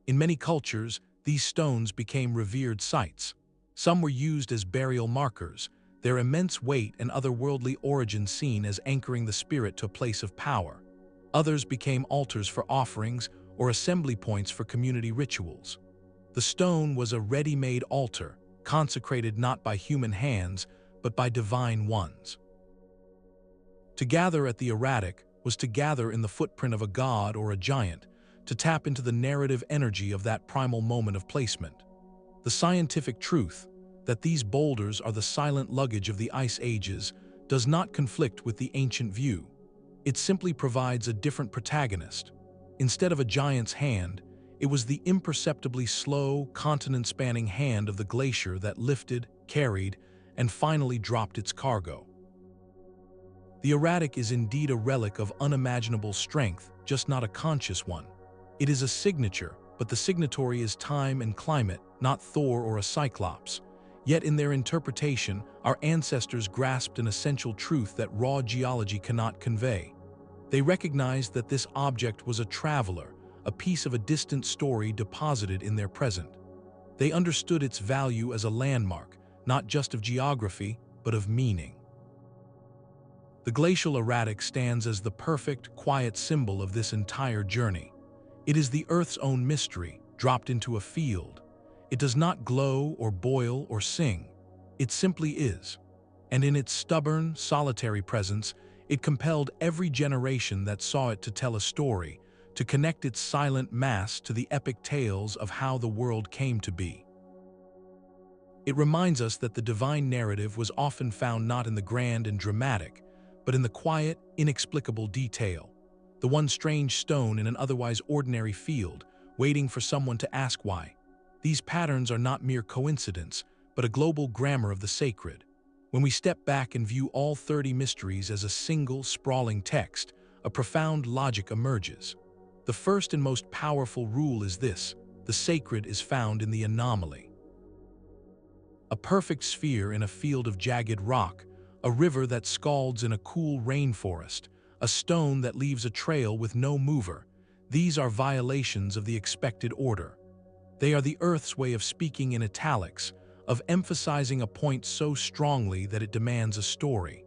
In many cultures, these stones became revered sites. Some were used as burial markers, their immense weight and otherworldly origin seen as anchoring the spirit to a place of power. Others became altars for offerings or assembly points for community rituals. The stone was a ready-made altar, consecrated not by human hands, but by divine ones. To gather at the erratic was to gather in the footprint of a god or a giant, to tap into the narrative energy of that primal moment of placement. The scientific truth, that these boulders are the silent luggage of the ice ages, does not conflict with the ancient view. It simply provides a different protagonist. Instead of a giant's hand, it was the imperceptibly slow, continent-spanning hand of the glacier that lifted, carried, and finally dropped its cargo. The erratic is indeed a relic of unimaginable strength, just not a conscious one. It is a signature, but the signatory is time and climate, not Thor or a Cyclops. Yet in their interpretation, our ancestors grasped an essential truth that raw geology cannot convey. They recognized that this object was a traveler, a piece of a distant story deposited in their present. They understood its value as a landmark, not just of geography, but of meaning. The glacial erratic stands as the perfect, quiet symbol of this entire journey. It is the Earth's own mystery, dropped into a field. It does not glow or boil or sing. It simply is. And in its stubborn, solitary presence, it compelled every generation that saw it to tell a story, to connect its silent mass to the epic tales of how the world came to be. It reminds us that the divine narrative was often found not in the grand and dramatic, but in the quiet, inexplicable detail. The one strange stone in an otherwise ordinary field, waiting for someone to ask why. These patterns are not mere coincidence, but a global grammar of the sacred. When we step back and view all 30 mysteries as a single, sprawling text, a profound logic emerges. The first and most powerful rule is this: the sacred is found in the anomaly. A perfect sphere in a field of jagged rock, a river that scalds in a cool rainforest, a stone that leaves a trail with no mover. These are violations of the expected order. They are the Earth's way of speaking in italics, of emphasizing a point so strongly that it demands a story.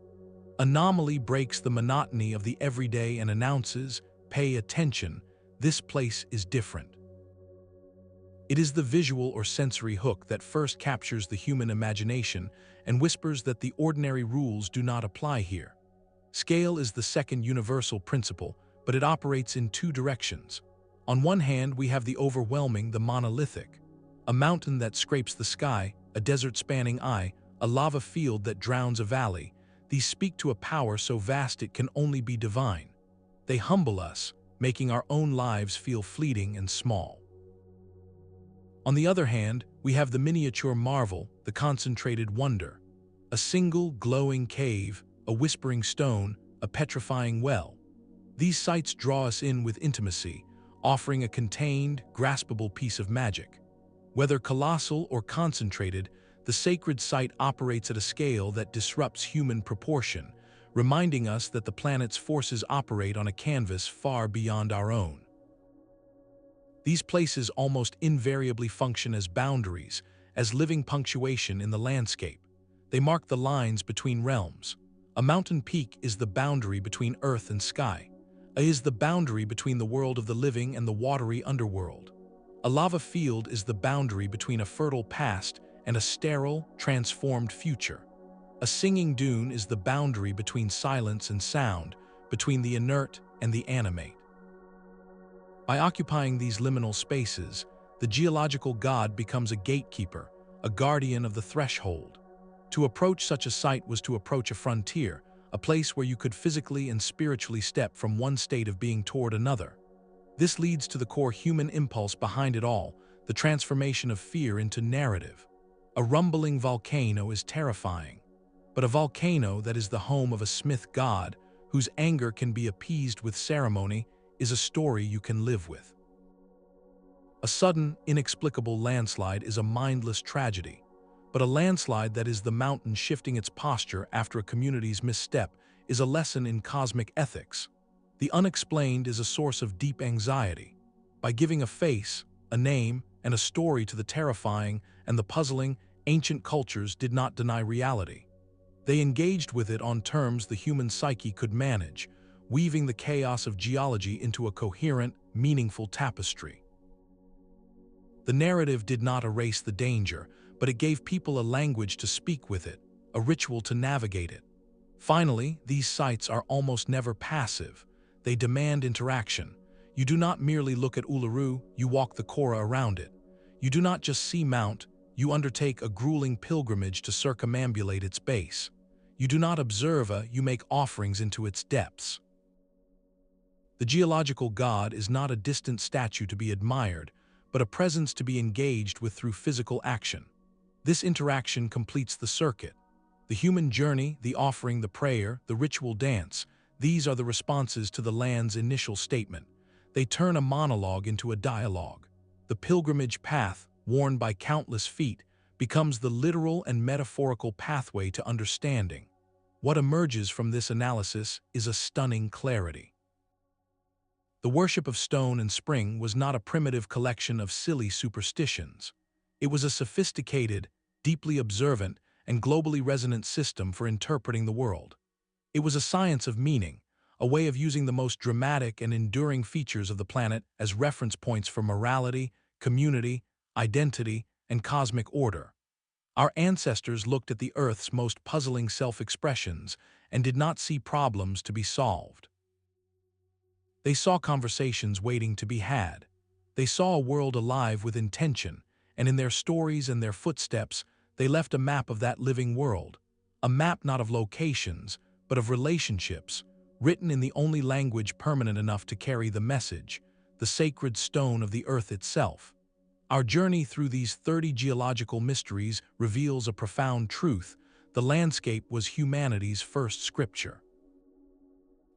Anomaly breaks the monotony of the everyday and announces, pay attention, this place is different. It is the visual or sensory hook that first captures the human imagination and whispers that the ordinary rules do not apply here. Scale is the second universal principle, but it operates in two directions. On one hand, we have the overwhelming, the monolithic. A mountain that scrapes the sky, a desert-spanning eye, a lava field that drowns a valley. These speak to a power so vast it can only be divine. They humble us, making our own lives feel fleeting and small. On the other hand, we have the miniature marvel, the concentrated wonder. A single glowing cave, a whispering stone, a petrifying well. These sights draw us in with intimacy, offering a contained, graspable piece of magic. Whether colossal or concentrated, The sacred site operates at a scale that disrupts human proportion, reminding us that the planet's forces operate on a canvas far beyond our own. These places almost invariably function as boundaries, as living punctuation in the landscape. They mark the lines between realms. A mountain peak is the boundary between earth and sky. A is the boundary between the world of the living and the watery underworld. A lava field is the boundary between a fertile past and a sterile, transformed future. A singing dune is the boundary between silence and sound, between the inert and the animate. By occupying these liminal spaces, the geological god becomes a gatekeeper, a guardian of the threshold. To approach such a site was to approach a frontier, a place where you could physically and spiritually step from one state of being toward another. This leads to the core human impulse behind it all, the transformation of fear into narrative. A rumbling volcano is terrifying, but a volcano that is the home of a smith god, whose anger can be appeased with ceremony, is a story you can live with. A sudden, inexplicable landslide is a mindless tragedy, but a landslide that is the mountain shifting its posture after a community's misstep is a lesson in cosmic ethics. The unexplained is a source of deep anxiety. By giving a face, a name, and a story to the terrifying and the puzzling, ancient cultures did not deny reality. They engaged with it on terms the human psyche could manage, weaving the chaos of geology into a coherent, meaningful tapestry. The narrative did not erase the danger, but it gave people a language to speak with it, a ritual to navigate it. Finally, these sites are almost never passive. They demand interaction. You do not merely look at Uluru, you walk the Kora around it. You do not just see Mount, you undertake a grueling pilgrimage to circumambulate its base. You do not observe you make offerings into its depths. The geological god is not a distant statue to be admired, but a presence to be engaged with through physical action. This interaction completes the circuit. The human journey, the offering, the prayer, the ritual dance, these are the responses to the land's initial statement. They turn a monologue into a dialogue. The pilgrimage path, worn by countless feet, becomes the literal and metaphorical pathway to understanding. What emerges from this analysis is a stunning clarity. The worship of stone and spring was not a primitive collection of silly superstitions. It was a sophisticated, deeply observant, and globally resonant system for interpreting the world. It was a science of meaning, a way of using the most dramatic and enduring features of the planet as reference points for morality, community, identity, and cosmic order. Our ancestors looked at the Earth's most puzzling self-expressions and did not see problems to be solved. They saw conversations waiting to be had. They saw a world alive with intention, and in their stories and their footsteps, they left a map of that living world. A map not of locations, but of relationships, written in the only language permanent enough to carry the message, the sacred stone of the Earth itself. Our journey through these 30 geological mysteries reveals a profound truth. The landscape was humanity's first scripture.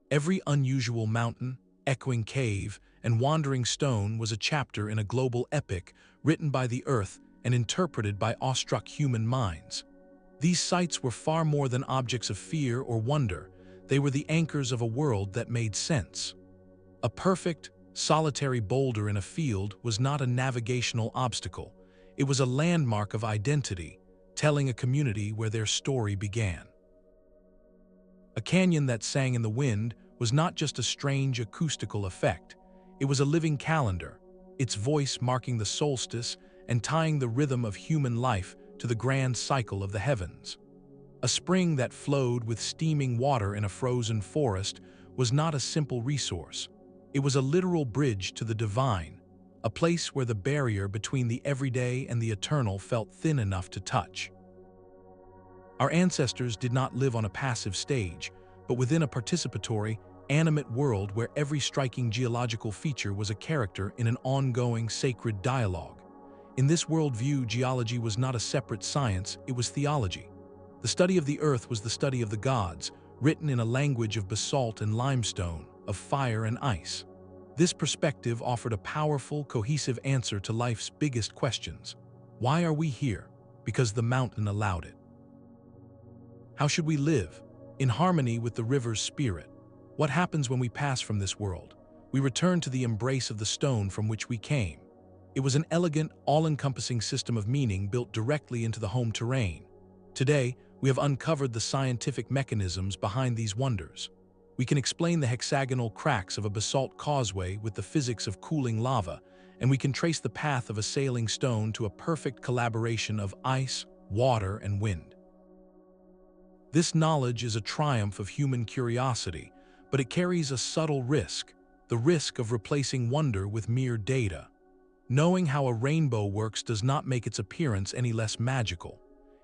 Every unusual mountain, echoing cave, and wandering stone was a chapter in a global epic written by the Earth and interpreted by awestruck human minds. These sites were far more than objects of fear or wonder. They were the anchors of a world that made sense. A perfect, solitary boulder in a field was not a navigational obstacle. It was a landmark of identity, telling a community where their story began. A canyon that sang in the wind was not just a strange acoustical effect. It was a living calendar, its voice marking the solstice and tying the rhythm of human life to the grand cycle of the heavens. A spring that flowed with steaming water in a frozen forest was not a simple resource. It was a literal bridge to the divine, a place where the barrier between the everyday and the eternal felt thin enough to touch. Our ancestors did not live on a passive stage, but within a participatory, animate world where every striking geological feature was a character in an ongoing sacred dialogue. In this worldview, geology was not a separate science, it was theology. The study of the earth was the study of the gods, written in a language of basalt and limestone, of fire and ice. This perspective offered a powerful, cohesive answer to life's biggest questions. Why are we here? because the mountain allowed it. How should we live? In harmony with the river's spirit. What happens when we pass from this world? We return to the embrace of the stone from which we came. It was an elegant, all-encompassing system of meaning built directly into the home terrain. Today, we have uncovered the scientific mechanisms behind these wonders. We can explain the hexagonal cracks of a basalt causeway with the physics of cooling lava, and we can trace the path of a sailing stone to a perfect collaboration of ice, water, and wind. This knowledge is a triumph of human curiosity, but it carries a subtle risk, the risk of replacing wonder with mere data. Knowing how a rainbow works does not make its appearance any less magical.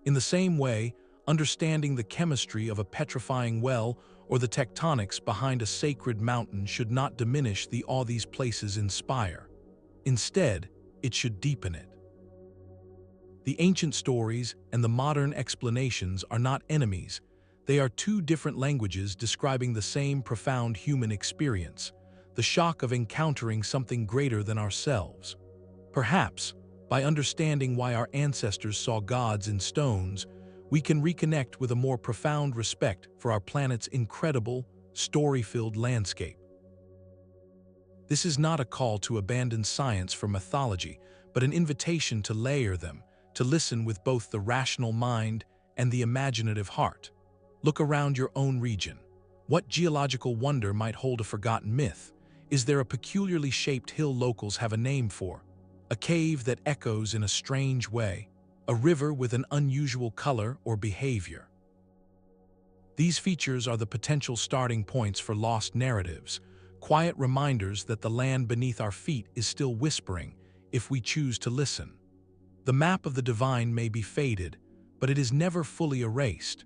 In the same way, understanding the chemistry of a petrifying well or the tectonics behind a sacred mountain should not diminish the awe these places inspire. Instead, it should deepen it. The ancient stories and the modern explanations are not enemies. They are two different languages describing the same profound human experience, the shock of encountering something greater than ourselves. Perhaps, by understanding why our ancestors saw gods in stones, we can reconnect with a more profound respect for our planet's incredible, story-filled landscape. This is not a call to abandon science for mythology, but an invitation to layer them, to listen with both the rational mind and the imaginative heart. Look around your own region. What geological wonder might hold a forgotten myth? Is there a peculiarly shaped hill locals have a name for? A cave that echoes in a strange way? A river with an unusual color or behavior? These features are the potential starting points for lost narratives, quiet reminders that the land beneath our feet is still whispering if we choose to listen. The map of the divine may be faded, but it is never fully erased.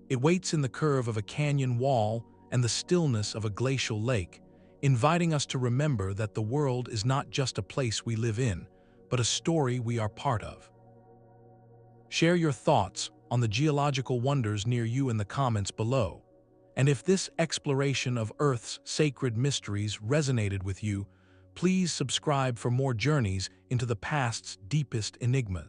It waits in the curve of a canyon wall and the stillness of a glacial lake, inviting us to remember that the world is not just a place we live in, but a story we are part of. Share your thoughts on the geological wonders near you in the comments below. And if this exploration of Earth's sacred mysteries resonated with you, please subscribe for more journeys into the past's deepest enigmas.